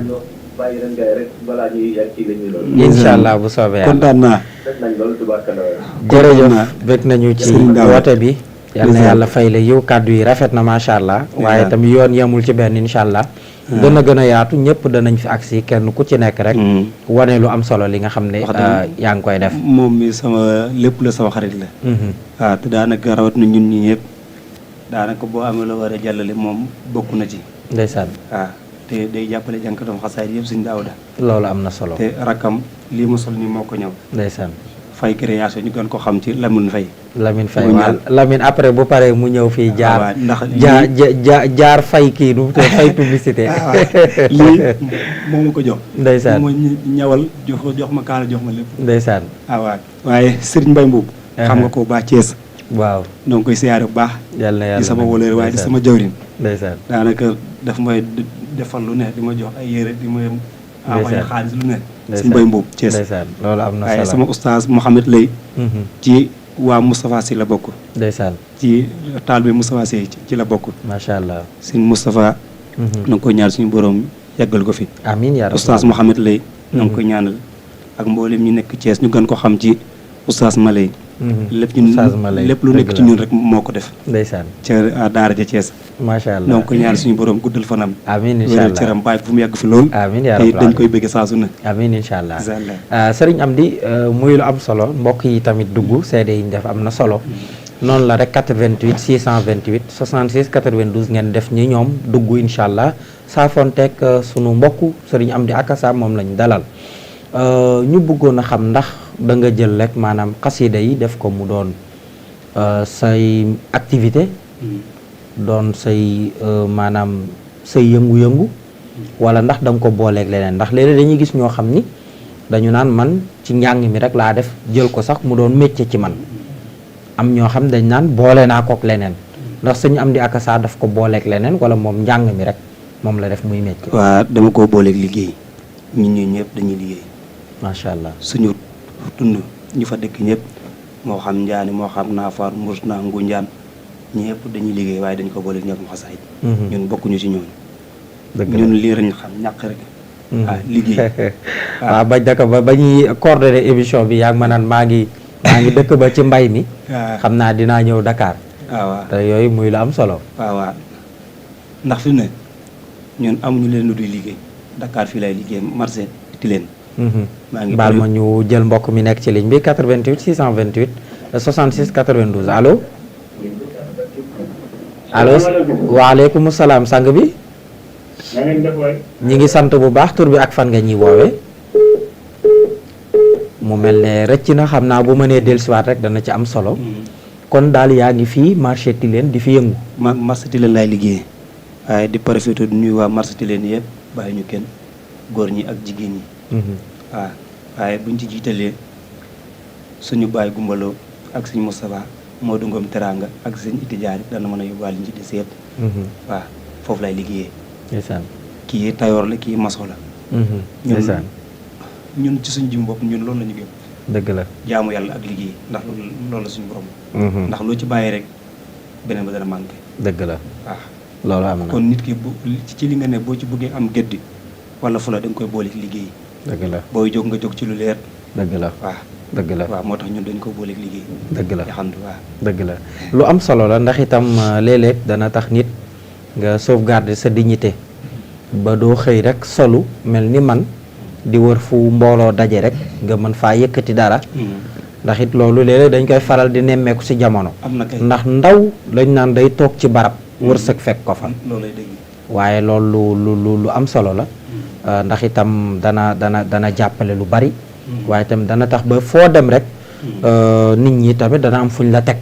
bàyyi leen gars yi rek balaa ñuy yàgg ci la ñuy loolu. incha allah bu soobee yàlla. kontaan naa. def nañ loolu tubaarkalla. jërëjëf bëgg nañu ci woote bi. yal na yàlla fay la yiw kàddu yi rafet na macha allah. waaye tamit yoon yemul ci benn incha allah. dana gën a yaatu ñëpp danañ fi agsi kenn ku ci nekk rek. wane lu am solo li nga xam ne yaa ngi koy def. moom mi sama lépp la sama xarit la. waaw te daanaka rawat na ñun ñi ñëpp daanaka boo amee la war a jàllale moom bokk na ci. ndeysaan. waaw te day jàppale jànkatam xasaay yëpp suñu Daawda. loolu am na solo. te rakkam lii mu sol nii moo ko ñëw. ndeysaan. Fay création ñu gën ko xam ci Lamine Faye. Lamine Faye waaw Lamine après bu paree mu ñëw fii jaar. ndax jaar fay kii nu te fay publicité. lii moo ma ko jox. ndeysaan moo ñawal jox ma kaala jox ma lépp. ndeysaan. waaw waaye Serigne Mbaye Mbuub. xam nga ko baax Thiès. waaw donc koy siyaare bu baax. yàlla yàlla di sama wóolóor waaye di sama jawrin. ndeysaan. daanaka daf may defal lu ne di ma jox ay yére di ma envoyé xaalis lu ne. Serigne Mbaye Mbuub Thiès. ndeysaan loolu am na solo waaye sama oustaz Mouhamed Lay. ci waa Moustapha Sy la bokk. ndeysaan. ci taal bi Moustapha Sy ci la bokk. macha allah. Serigne Moustapha. na nga koy ñaan suñu borom yàggal ko fi. amiin yaa rabbi oustaz Mouhamed Lay. na nga koy ñaanal ak mboolem ñu nekk Thiès ñu gën ko xam ci oustaz Malay. lépp lu nekk ci ñun rek moo ko def. ndeysaan. ca daara ja Thiès. macha allah donc ñaan suñu borom guddal fanam. amiin incha allah cëram bàyyi ko fu mu yàgg fi lool. amiin yaa te rabbal dañ koy bëgg saa su ne. amiin incha allah sëriñ Amdi muy lu am solo mbokk yi tamit dugg seede yi ñu def am na solo. noonu la rek 88 628 66 92 ngeen def ñi ñoom dugg incha allah saafonteeg sunu mbokk sëriñ Amdi Akassa moom lañ dalal. ñu bëggoon a xam ndax da nga jël rek maanaam xasida yi def ko mu doon say activité doon say maanaam say yëngu-yëngu wala ndax da nga ko booleeg leneen ndax léeg-léeg dañuy gis ñoo xam ni dañu naan man ci njàng mi rek laa def jël ko sax mu doon métier ci man am ñoo xam dañ naan boole naa kook leneen ndax sëñ Amdi Akassa daf ko booleeg leneen wala moom njàng mi rek moom la def muy métier. waaw dama koo booleeg liggéey ñun ñii ñëpp dañuy liggéey. macha allah suñu tund ñu fa dëkk ñëpp moo xam njaani moo xam naafaar mburs naa ngunjaan ñëpp dañuy liggéey waaye dañ ko boole ñoom xasaay ñun bokkuñu ci ñoom ñun lii lañ xam ñàkk rek liggéey waaw bañ daka ba ñuy coordonné émission bi yaa ngi ma naan maa ngi dëkk ba ci mbay mi xam naa dinaa ñëw Dakar waaw te yooyu muy lu am solo waaw ndax fi ne ñun amuñu leen lu duy liggéey Dakar fii lay liggéey marché ti leen baal ma ñu jël mbokk mi nekk ci ligne bi 88 628 66 92 allo allo waaleykum salaam sang bi ñi ngi sant bu baax tur bi ak fan nga ñuy woowee mu mel ne rëcc na xam naa bu mënee dellusiwaat rek dana ci am solo kon daal yaa ngi fii marché Tilène di fi yëngu marché Tilène laay liggéey waaye di profité di nuyu waa marché Tilène yëpp bàyyi ñu kenn góor ñi ak jigéen ñi waaw waaye buñ ci jiitalee suñu baay gumbaloo ak suñu Moustapha moo du ngoom teraanga ak suñu iti jaari dana mën a yóbbaale nji di seet waaw foofu lay liggéeyee. ndeysaan. kii tayoor la kii maçon la. ndeysaan. ñun ci suñ jëm bopp ñun loolu la ñu gëm. dëgg la. jaamu yàlla ak liggéey ndax loolu la suñu borom. ndax loo ci bàyyi rek beneen ba dana manqué. dëgg la. waaw loolu am na. kon nit ki bu ci li nga ne boo ci bëggee am gëddi wala fu la da nga koy boole liggéey. dëgg la. booy jóg nga jóg ci lu leer. dëgg la. waaw dëgg la. waaw moo tax ñun dañ ko boole liggéey. dëgg la. alhamdulilah. dëgg la lu am solo la ndax itam léeg-léeg dana tax nit nga sauvegarder sa dignité ba doo xëy rek solu mel ni man di wër fu mbooloo daje rek nga mën faa yëkkati dara. ndax it loolu léeg-léeg dañ koy faral di nemmeeku ci jamono. am na kay ndax ndaw lañ naan day toog ci barab. wërsëg fekk ko fa. loolay dëgg. waaye loolu lu am solo la. ndax itam dana jàppale lu bari. waaye itam dana tax ba foo dem rek. nit ñi tamit dana am fuñ la teg.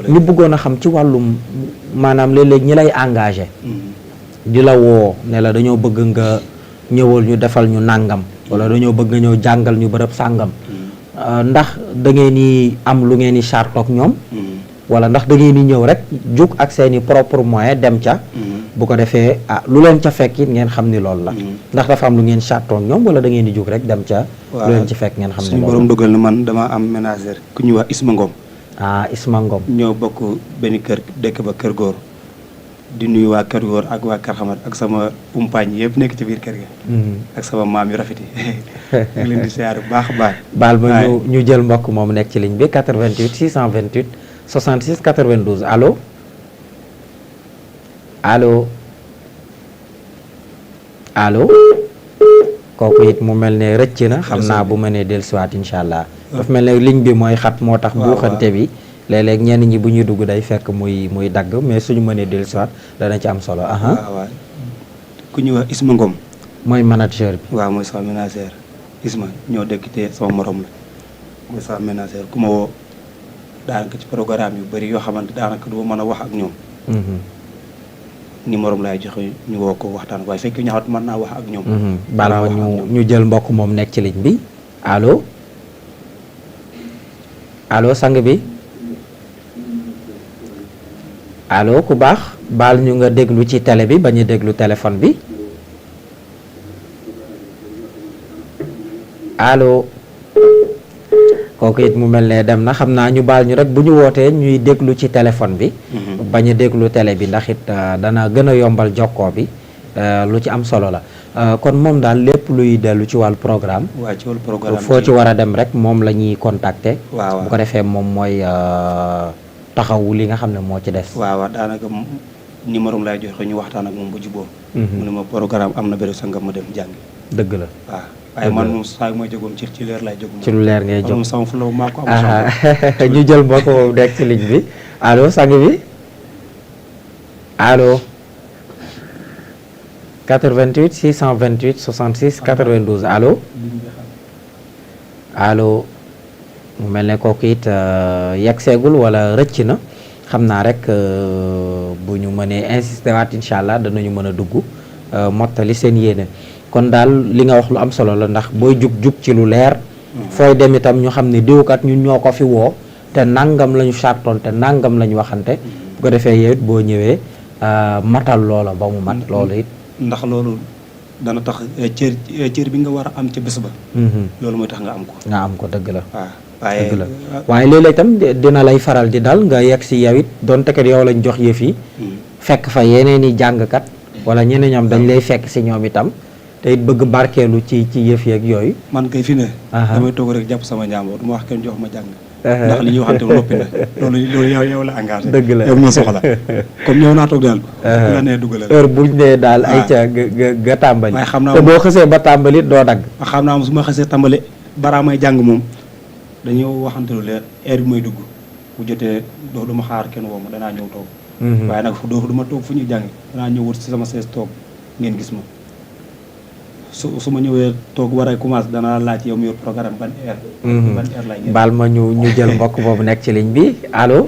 ñu bëggoon a xam ci wàllum maanaam léeg-léeg ñi lay engagé. di la woo ne la dañoo bëgg nga ñëwal ñu defal ñu nàngam. wala dañoo bëgg nga ñëw jàngal ñu bërëb sàngam. ndax da ngeen ni am lu ngeen di chartoog ñoom. wala ndax da ngeen di ñëw rek jug ak seeni propre moyen dem ca. bu ko defee lu leen ca fekk it ngeen xam ni loolu la. ndax dafa am lu ngeen chartoog ñoom wala da ngeen di jug rek dem ca. lu leen ci fekk ngeen xam ni loolu la. suñu borom dogal na man dama am ménagère ku ñuy wax Isma Ngom. Isma Ngom. ñoo bokk benn kër dëkk ba Kër Góor. di nuyu waa Kër Góor ak waa Kër Xamat ak sama umpaañ yëpp nekk ci biir kër ga. ak sama maam yu rafet yi. ñu leen di siyaare bu baax a baax. baal ma ñu jël mbokk moom nekk ci ligne bi 88 628 66 92 allo allo allo kooku it mu mel ne rëcc na xam naa bu mënee dellusiwaat incha allah. dafa mel ne ligne bi mooy xat moo tax. buuxante bi. léeg-léeg ñenn ñi bu ñuy dugg day fekk muy dagg mais suñu mënee dellusiwaat dana ci am solo. waaw ku ñuy wax Isma Ngom. mooy manager bi. waaw mooy sama ménagère Isma ñoo dëkk te sama morom la mooy sama ménagère ku ma woo daanaka ci programme yu bëri yoo xamante daanaka du ma mën a wax ak ñoom. numéro laay joxe ñu woo ko waxtaan waaye fekk ñaxat mën naa wax ak ñoom. baal ma ñu jël mbokk moom nekk ci ligne bi allo allo sang bi. allo ku baax baal ñu nga déglu ci télé bi bañ a déglu téléphone bi allo kooku it mu mel ne dem na xam naa ñu baal ñu rek bu ñu wootee ñuy déglu ci téléphone bi. bañ a déglu télé bi ndax it dana gën a yombal jokkoo bi lu ci am solo la kon moom daal lépp luy dellu ci wàllu programme. waaw ci wàllu programme foo ci war a dem rek moom la ñuy contacter. waaw bu ko defee moom mooy. taxawu li nga xam ne moo ci des. waaw daanaka numéro am laay joxe ñu waxtaan ak moom ba jubóo. mu ne ma programme am na béréb sangam ma dem jàngi. dëgg la waaw waaye man moom saa yu may jógoon ci leer laay jóg. ci lu leer ngay jóg moom sama flow maa ko am. ñu jël mbokk boobu nekk ci ligne bi allo sang bi allo 88 628 66 92 allo allo. mu mel ne kooku it yegg seegul wala rëcc na xam naa rek bu ñu mënee insister waat incha allah danañu mën a dugg mottali seen yéene kon daal li nga wax lu am solo la ndax booy jug ci lu leer. fooy dem itam ñu xam ne diwkat ñun ñoo ko fi woo te nangam la ñu chartoon te nangam la ñu waxante. bu ko defee yow it boo ñëwee matal loola ba mu mat loolu it. ndax loolu dana tax cër bi nga war a am ca bés ba. loolu mooy tax nga am ko. nga am ko dëgg la. waaw waaye léeg-léeg itam dina lay faral di dal nga yegg si yow it donte kat yow lañ jox yëf yi. fekk fa yeneen i jàngkat. wala ñeneen ñoom dañ lay fekk si ñoom itam. te it bëgg barkeelu ci yëf yeeg yooyu. man kay fi ne. damay toog rek jàpp sama njàmbur du ma wax kenn jox ma jàng. ndax li ñuy waxante noppi na loolu yow la engagé. dëgg la yow moo soxla comme ñëw naa toog daal. la nee dugalal heure buñ nee daal ay ca ga tàmbali. waaye xam naa te boo xësee ba tàmbali doo dagg. xam naa su ma xësee tàmbali balaa may jàng moom dañoo waxante lu leer heure bi may dugg bu jotee du ma xaar kenn woo ma danaa ñëw toog. waaye nag du ma toog fu ñuy jàng danaa ñëw wut si sama sees toog ngeen gis ma su ma ñëwee toog war a commencé danaa laaj yow mi yor programme ban heure. ban heure lay ngeen baal ma ñu jël mbokk boobu nekk ci ligne bi allo.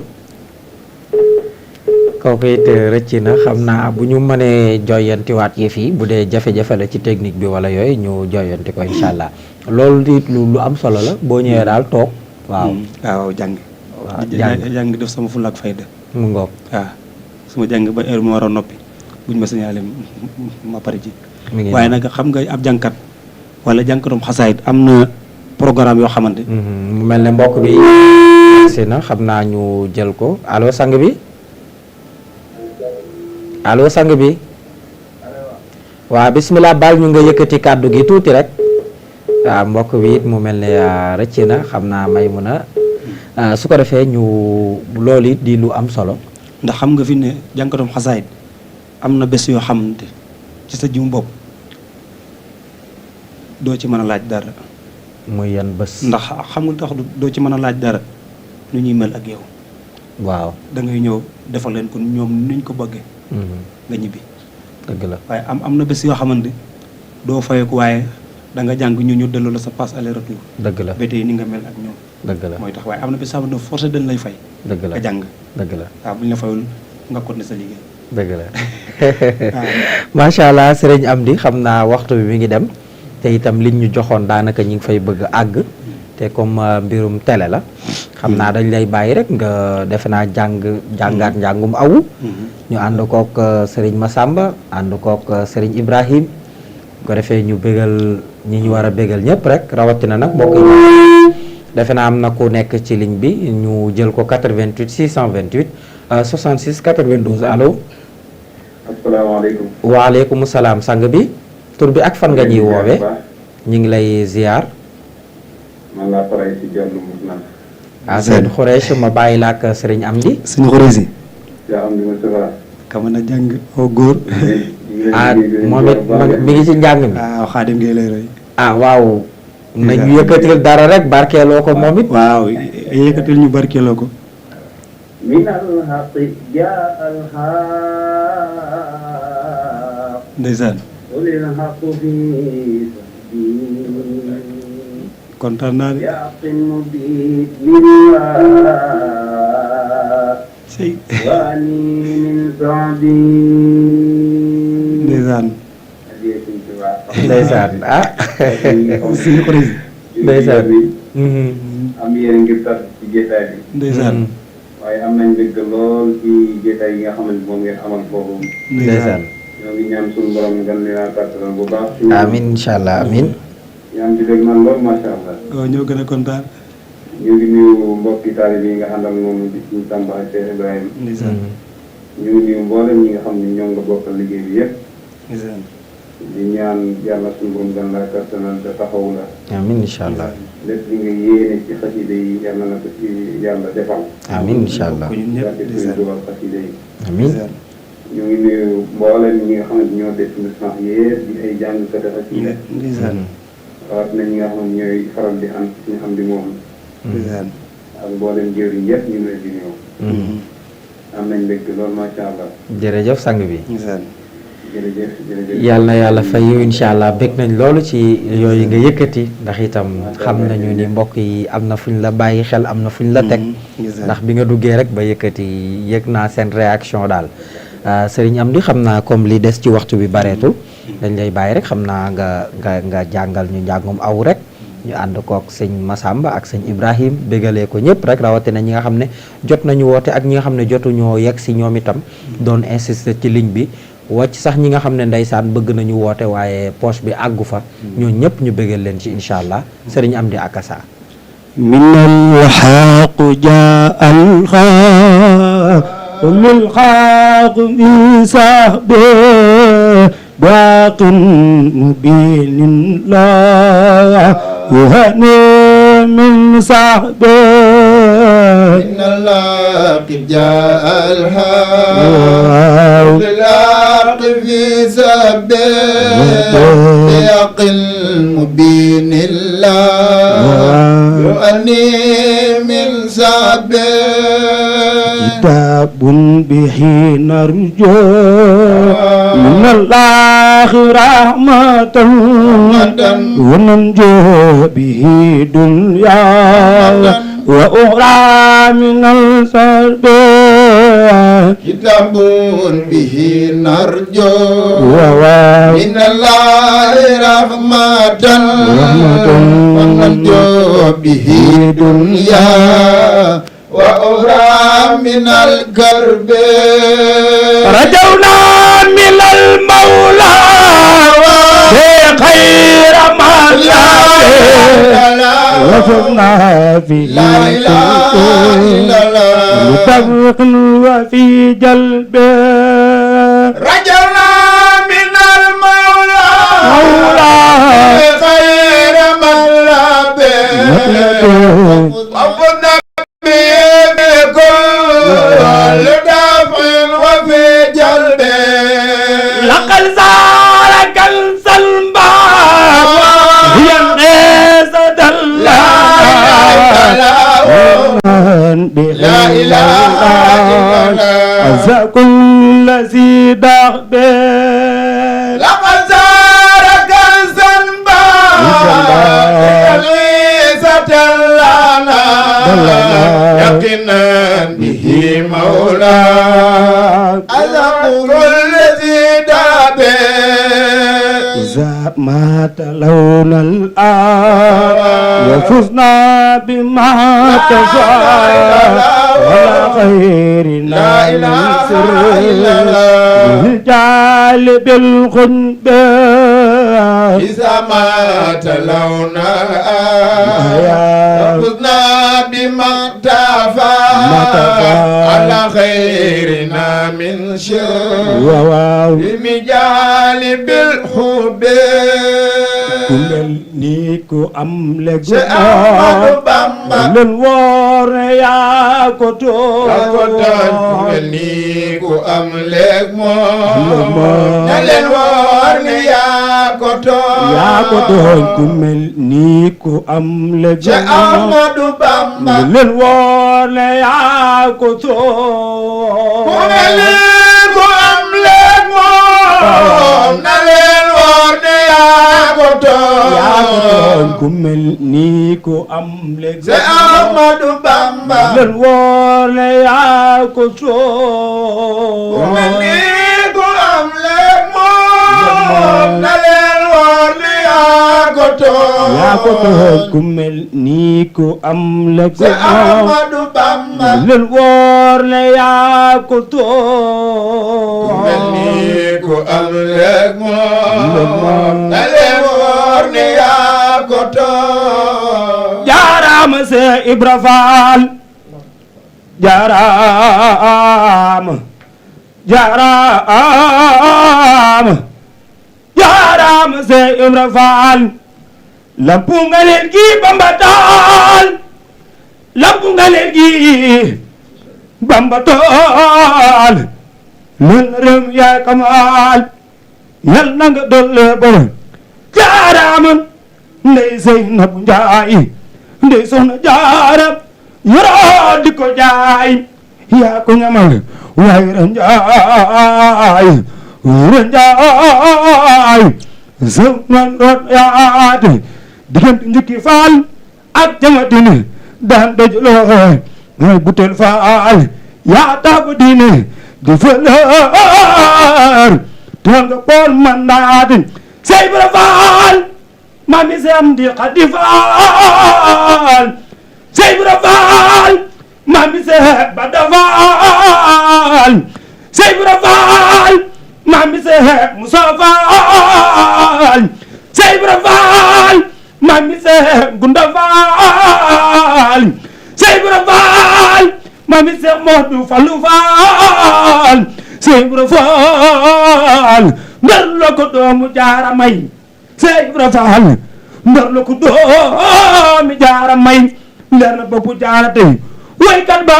kooku it rëcc na xam naa bu ñu mënee joyantiwaat yëf yi bu dee jafe-jafe la ci technique bi wala yooyu ñu joyanti ko incha allah loolu it lu am solo la boo ñëwee daal toog. waaw waaw jàng. waaw jàng def sama fulla ak fayda. mu ngoog. waaw su ma jàng ba heure mu war a noppi buñ ma signalé ma pare ci mi ngi waaye nag xam nga ab jànkat wala jànkatum xasaayit am na programme yoo xamante mu mel ne mbokk bi si na xam naa ñu jël ko allo sang bi allo sang bi waaw bismillah baal ñu nga yëkkati kàddu gi tuuti rek waaw mbokk bi it mu mel ne rëcc na xam naa may mun a su ko defee ñu loolu it di lu am solo ndax xam nga fi ne jànkatum xasaayit am na bés yoo xamante ci sa jiw bopp doo ci mën a laaj dara muy yan bés ndax xam nga tax doo ci mën a laaj dara nu ñuy mel ak yow waaw da ngay ñëw defal leen ko ñoom nuñ ko bëggee nga ñibbi dëgg la waaye am na bés yoo xamante doo fayeku waaye da nga jàng ñu delloo la sa passe aller retour dëgg la ba tey ni nga mel ak ñoom dëgg la mooy tax waaye am na bés yoo xamante forcé dañ lay fay dëgg la nga jàng dëgg la waaw bu ñu la fayul nga continuer sa liggéey dëgg la macha allah sëriñ Amdi xam naa waxtu bi mi ngi dem te itam liñ ñu joxoon daanaka ñi ngi fay bëgg àgg te comme mbirum télé la xam naa dañ lay bàyyi rek nga defe naa jàngaat njàngum awu ñu ànd kook sëriñ Massamba ànd kook sëriñ Ibrahim ko defee ñu bégal ñi ñu war a bégal ñëpp rek rawatina nag mbokk yi defe naa am na ku nekk ci ligne bi ñu jël ko 88 628 66 92 allo. asalaamaaleykum. waaleykum salaam sang bi tur bi ak fan nga ñuy woowee ñu ngi lay ziar. man laa faral si Jonn Mousnane. sëñ Xurees ma bàyyi la ak sëriñ Amdi. suñu Xurees yi. yaa am di ma sëfara. ka mën a jàng oo góor. moom it mi ngi ci njàng mi. Xaadim Gueye lay roy. waaw. nañu yëkkatil dara rek barkeeloo ko moom it. waaw yëkkatil ñu barkeeloo ko. min alxaqi jaa alxaq. ndeysaan. qulil xaqu fi kontaan naa de. yaqin mubin lillah. sey. waani min sobi. ndeysaan. ndeysaan suñu Xurees yi. ndeysaan. am yéen ngir tax ci jotaay bi. ndeysaan. waaye am nañ dëgg lool ci jotaay yi nga xamante moom ngeen amal foofu. ndeysaan. ñoo ngi ñaan suñu borom ngeen leen a kàttanal bu baax. amiin incha allah amiin. ñu am ci dégg man lool macha allah. waaw ñoo gën a kontaan. ñu ngi nuyu mbokki taalib yi nga àndal moom di suñu Samba ak Cheikh Ibrahima. ndeysaan. ñu ngi nuyu mboolem ñi nga xam ne ñoom nga bokkal liggéey bi yëpp. ndeysaan. di ñaan yàlla suñu borom gën laa kàttanal te taxawu la. amiin incha allah. lépp li nga yéene ci xasida yi yàlla na ko ci yàlla defal. amiin incha allah. ko ñun ñëpp barke suñu dugal xasida yi. amiin. ñu ngi nuyu mboolem ñi nga xamante ñoo def mission yëpp di ay jàngkat xasida. ndeysaan. rawat na ñi nga xam ne ñooy faral di ànd suñu am di moom. ndeysaan. ak mboolem jëriñ yëpp ñu ngi leen di ñëw. am nañ mbégte loolu macha allah. jërëjëf sang bi. ndeysaan. jërëjëf jërëjëf. yàlla na yàlla fay yu incha allah bég nañ loolu ci yooyu nga yëkkati ndax itam xam nañu ni mbokk yi am na fuñ la bàyyi xel am na fuñ la teg ndax bi nga duggee rek ba yëkkati yëg naa seen réaction daal sëriñ Amdi xam naa comme li des ci waxtu bi bareetul dañ lay bàyyi rek xam naa nga jàngal ñu njàngum aw rek ñu ànd kook sëñ Massamba ak sëñ Ibrahim bégalee ko ñëpp rek rawatina ñi nga xam ne jot nañu woote ak ñi nga xam ne jotuñoo yegg si ñoom itam doon insister ci ligne bi wàcc sax ñi nga xam ne ndeysaan bëgg nañu woote waaye poche bi àggu fa ñoo ñëpp ñu bégal leen ci incha allah sëriñ Amdi Akassa من الحق جاء الحق والحق من صحبه باق مبين لا يهني من صحبه إن الحق جاء الحق بالحق في سبيل بحق مبين الله يؤني من سبيل كتاب به نرجو من الله رحمة وننجو به دنيا وأخرى من الصلب كتاب به نرجو من الله رحمة وننجو به دنيا وأخرى من الكرب رجونا من المولى خير ما وفقنا في لا إله إلا الله متفق وفي جلب رجونا من المولى خير من لبى وفقنا بكل دفع وفي جلب لقد زار كنز الباب هي الناس لا إله إلا الله أزا كل ذي دغب لقد زار كنز الباب لنا يقنا به مولاك أزق كل ذي داب إذا مات لون الآن وفزنا بما تشاء ولا خيرنا من سر الرجال بالخنب إذا مات لون الآن وفزنا بما اكتفى على خيرنا من شر بمجال بالحب kumel ni ko am le go Ahmadu Bamba len wor yaa ko to kumel ni ko am leeg moom na leen woor ne yaa ko tooñ kumel ni ko am le go Ahmadu Bamba len wor yaa ko to kumel ni ko am leeg moom na leen woor ne yaa ko tooñ kumel ni ko am le go Ahmadu Bamba len wor yaa ko to kumel ni ko am leeg moom na leen woor ne yaa ko tooñ kumel ni ko am le go Ahmadu Bamba len wor yaa ko to kumel ni ko am leeg moom na leen woor ne yaa ko tooñ jaaraama se Ibra Faal jaaraama jaaraama jaaraama se Ibra Faal lampu nga leen gi Bamba taal lampu nga leen gi Bamba taal len rem yaay kamaal yal na nga dolle borom jaaraama ndey Seynabu Njaay ndey Soxna Jaara yoroo di ko jaay yaa ko ñamal wayra Njaay wayra Njaay sëw nan doot yaate diggante njukki faal ak jamatine daan dajloo mooy butel faal yaa taaba diine di fëlër tool nga bool mandaate sey Ibra Faal mami Seex di Xadi Faal sey Ibra Faal mami Seex Bada Faal sey Ibra Faal mami Seex Musa Faal sey Ibra Faal mami Seex Gunda Faal sey Ibra Faal mami Seex Moodu Fallu Faal sey Ibra Faal ndar la ko doomu Jaara may sey Ibra Faal ndar la ko doomu Jaara may leer na boppu Jaara tey waykat ba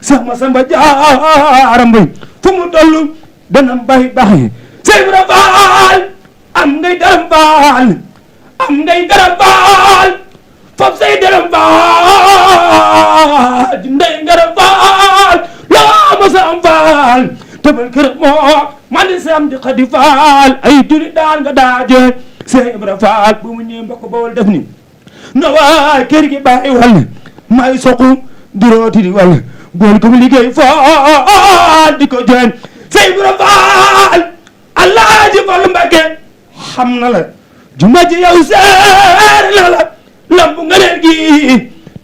Seex Masamba Jaara Mbay fu mu tollu dana bay baxi sey Ibra Faal am ngay daram faal am ngay daram faal fop say daram faal ndey daram faal loo ma sa am faal tebal kër moo man di Seex di Xadi Faal ay turi daan nga daaje sey Ibra Faal bu mu ñëw mbokk Bawol def ni na waa kër gi bàyyi wàll may soqu di rooti di wàll bool ko mu liggéey faal di ko jeen sey Ibra Faal Alaaji Fallu Mbàkke xam na la juma ji yow seer la lambu nga leen gi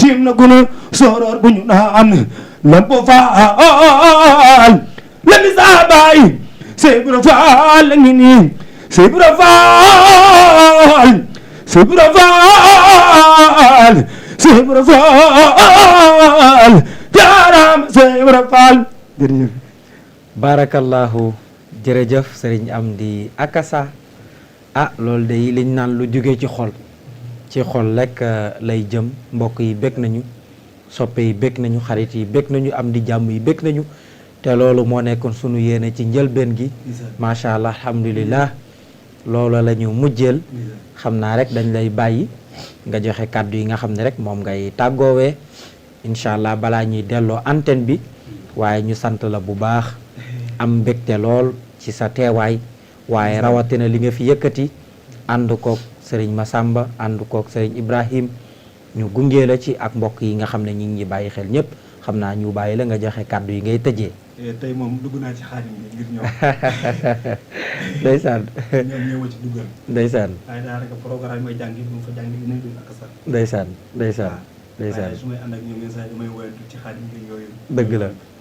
tiim na gunu sooroor bu ñu naan Lamp Faal la mi saa baay Seex Ibra Faal la ngi nii Seex Ibra Faal Seex Ibra Faal Seex Ibra Faal jaaraam Seex Ibra Faal jërëjëf. barakallahu jërëjëf sëriñ Amdi Akassa. loolu de liñ naan lu jóge ci xol rek lay jëm. mbokk yi bég nañu, soppe yi bég nañu, xarit yi bég nañu, am di jàmm yi bég nañu, te loolu moo nekkoon sunu yéene ci njëlbeen gi. macha allah alhamdulillah. loolu la ñu mujjeel. xam naa rek dañ lay bàyyi nga joxe kàddu yi nga xam ne rek moom ngay tàggoowee incha allah balaa ñuy delloo antenne bi. waaye ñu sant la bu baax, am mbégte lool ci sa teewaay, waaye rawatina li nga fi yëkkati ànd koog sëriñ Massamba, ànd koog sëriñ Ibrahim, ñu gungee la ci ak mbokk yi nga xam ne ñi ngi bàyyi xel ñëpp. xam naa ñu bàyyi la nga joxe kàddu yi ngay tëjee. tey moom dugg naa ci xaadim bi ngir ñëw. ndeysaan. ñoom ñëw ci duggal. ndeysaan. waaye daanaka programme yi may jàng yi mu fa jàng yi nañ doon ak sax. ndeysaan ndeysaan. ndeysaan waaye su may ànd ak ñoom yenn saa yi damay woyantu ci xaadim bi yooyu.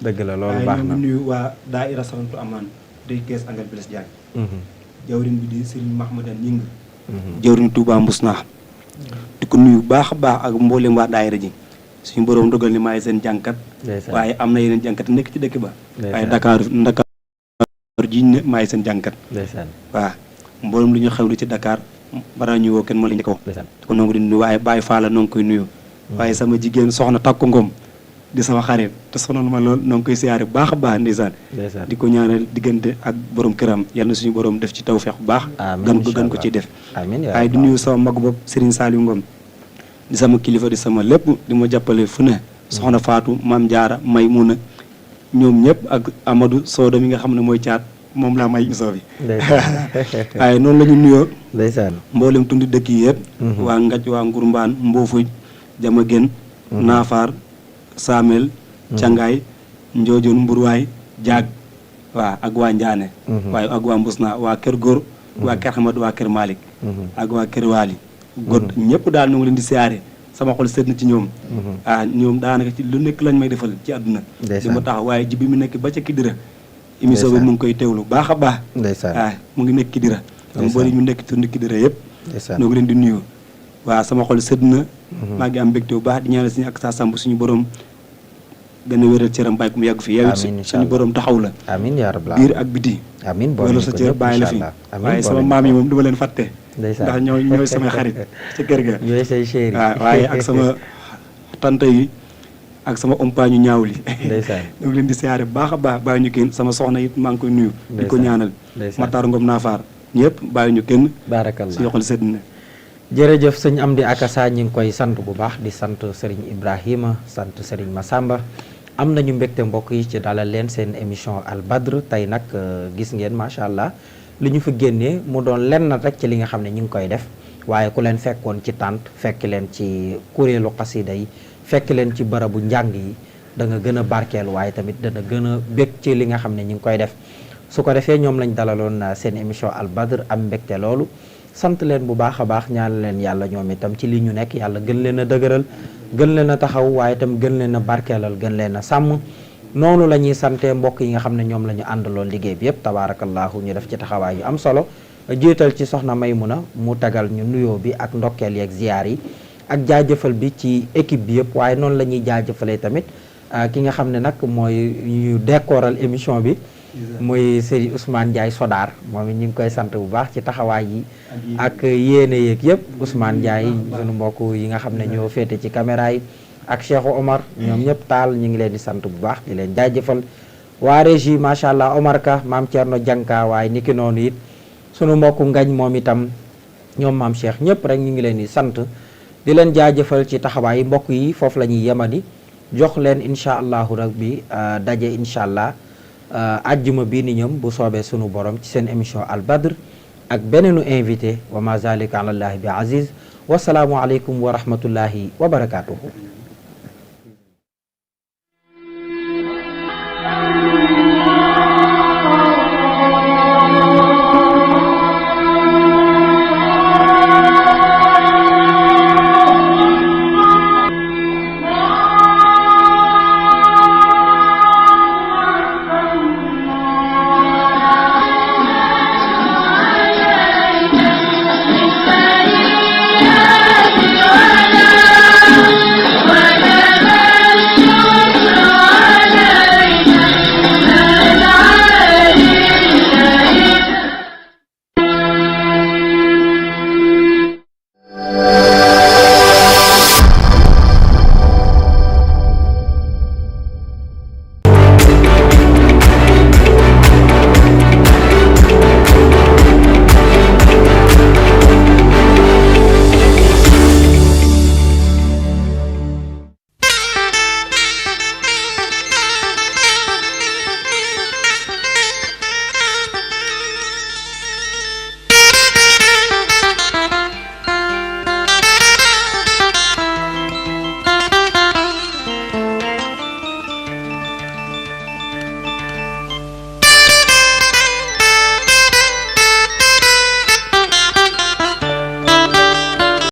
dëgg la loolu baax na. waaye ñu nuyu waa Daayira Santu Amaan di kees Angal Blaise Diagne. jawrin bi di Serigne Mahmadan Ñing. jawrin Touba Mbousnaa. di ko nuyu baax a baax ak mboolem waa daayira ji. suñu borom dogal ni maay seen jànkat. waaye am na yeneen jànkat nekk ci dëkk ba. waaye Dakar ji ne maay seen jànkat. waaw mboolem lu ñu xewlu ci Dakar bara ñu woo kenn moo la njëkk a wax. kon noo ngi di nuyu waaye Baye Fall noo ngi koy nuyu. waaye sama jigéen soxna Takku Ngom di sama xarit te sonal ma lool noo ngi koy siyaare bu baax a baax ndeysaan. di ko ñaanal diggante ak borom këram yal na suñu borom def ci tawfeex bu baax. gën ko ciy def. waaye di nuyu sama mag bopp Serigne Saliou Ngom di sama kilifa di sama lépp di ma jàppale fu ne. soxna Fatou Mame Diarra Maymuna ñoom ñëpp ak Amadou Soda mi nga xam ne mooy caat moom laa may émission bi. waaye noonu la ñu nuyoo. ndeysaan mboolem tundi dëkk yi yëpp. waa Ngaj waa Ngurumbaan Mbofuj Jamagen Naafaar Saamel Cangaay Njoojoon Mburwaay Jaag waa ak waa Njaane waaye ak waa Mbusna waa Kër Góor waa Kër Xamad waa Kër Malick ak waa Kër Waali god ñëpp daal ñu ngi leen di siyaare sama xol seet na ci ñoom ñoom daanaka ci lu nekk lañ may defal ci àdduna di ma tax waaye ji bi mu nekk ba ca Kidira émission bi mu ngi koy teewlu baax a baax mu ngi nekk Kidira am boole ñu nekk tundi Kidira yëpp ñoo ngi leen di nuyu waaw sama xol sedd na maa ngi am mbégte bu baax di ñaanal suñu ak saa samb suñu borom gën a wéral cëram bàyyi ko mu yàgg fi yow suñu borom taxaw la amiin yaa rabbal biir ak biti amiin wala sa cër bàyyi la fi waaye sama maam yi moom du ma leen fàtte ndax ñooy samay xarit ci kër ga ñooy say chéri waaye ak sama tante yi ak sama ompaañu ñaaw li ñoo ngi leen di siyaare bu baax a baax bàyyi ñu kenn sama soxna it maa ngi koy nuyu di ko ñaanal Matar Ngom Naafaar ñëpp bàyyi ñu kenn barakallah suñu xol sedd na jërëjëf sëñ Amdi Akassa ñi ngi koy sant bu baax di sant Serigne Ibrahima sant Serigne Massamba am nañu mbégte mbokk yi ci dalal leen seen émission Al Badr tey nag gis ngeen macha allah li ñu fi génnee mu doon lenn rek ci li nga xam ne ñu ngi koy def waaye ku leen fekkoon ci tànt fekk leen ci kuréelu xasida yi fekk leen ci barabu njàng yi da nga gën a barkeelu waaye tamit dana gën a bég ci li nga xam ne ñu ngi koy def su ko defee ñoom lañ dalaloon seen émission Al Badr am mbégte loolu sant leen bu baax a baax ñaan leen yàlla ñoom itam ci li ñu nekk yàlla gën leen a dëgëral gën leen a taxaw waaye itam gën leen a barkeelal gën leen a sàmm noonu la ñuy sante mbokk yi nga xam ne ñoom la ñu àndaloon liggéey bi yëpp tabaarakallaahu ñu def ci taxawaay yu am solo jiital ci soxna Maymuna mu tagal ñu nuyoo bi ak ndokkeel yeeg ziyaar yi ak jaajëfal bi ci équipe bi yëpp waaye noonu la ñuy jaajëfalee tamit ki nga xam ne nag mooy ñu décoral émission bi muy Serigne Ousmane Ndiaye Sodar moom it ñu ngi koy sant bu baax ci taxawaay yi ak yéene yeeg yëpp Ousmane Ndiaye sunu mbokk yi nga xam ne ñoo féete ci caméra yi ak Cheikh Omar ñoom ñëpp taal ñu ngi leen di sant bu baax di leen jaajëfal waa régie macha allah Omar Ka maam Thierno Janka waaye niki noonu it sunu mbokku ngañ moom itam ñoom maam Cheikh ñëpp rek ñu ngi leen di sant di leen jaajëfal ci taxawaay mbokk yi foofu la ñuy yemani jox leen incha allahu rabbi daje incha allah ajjuma bii ni ñoom bu soobee sunu borom ci seen émission Al Badr ak beneenu invité wa ma zalika ala llahi bi aziz wasalaamu aleykum wa rahmatullahi wa barakatuhu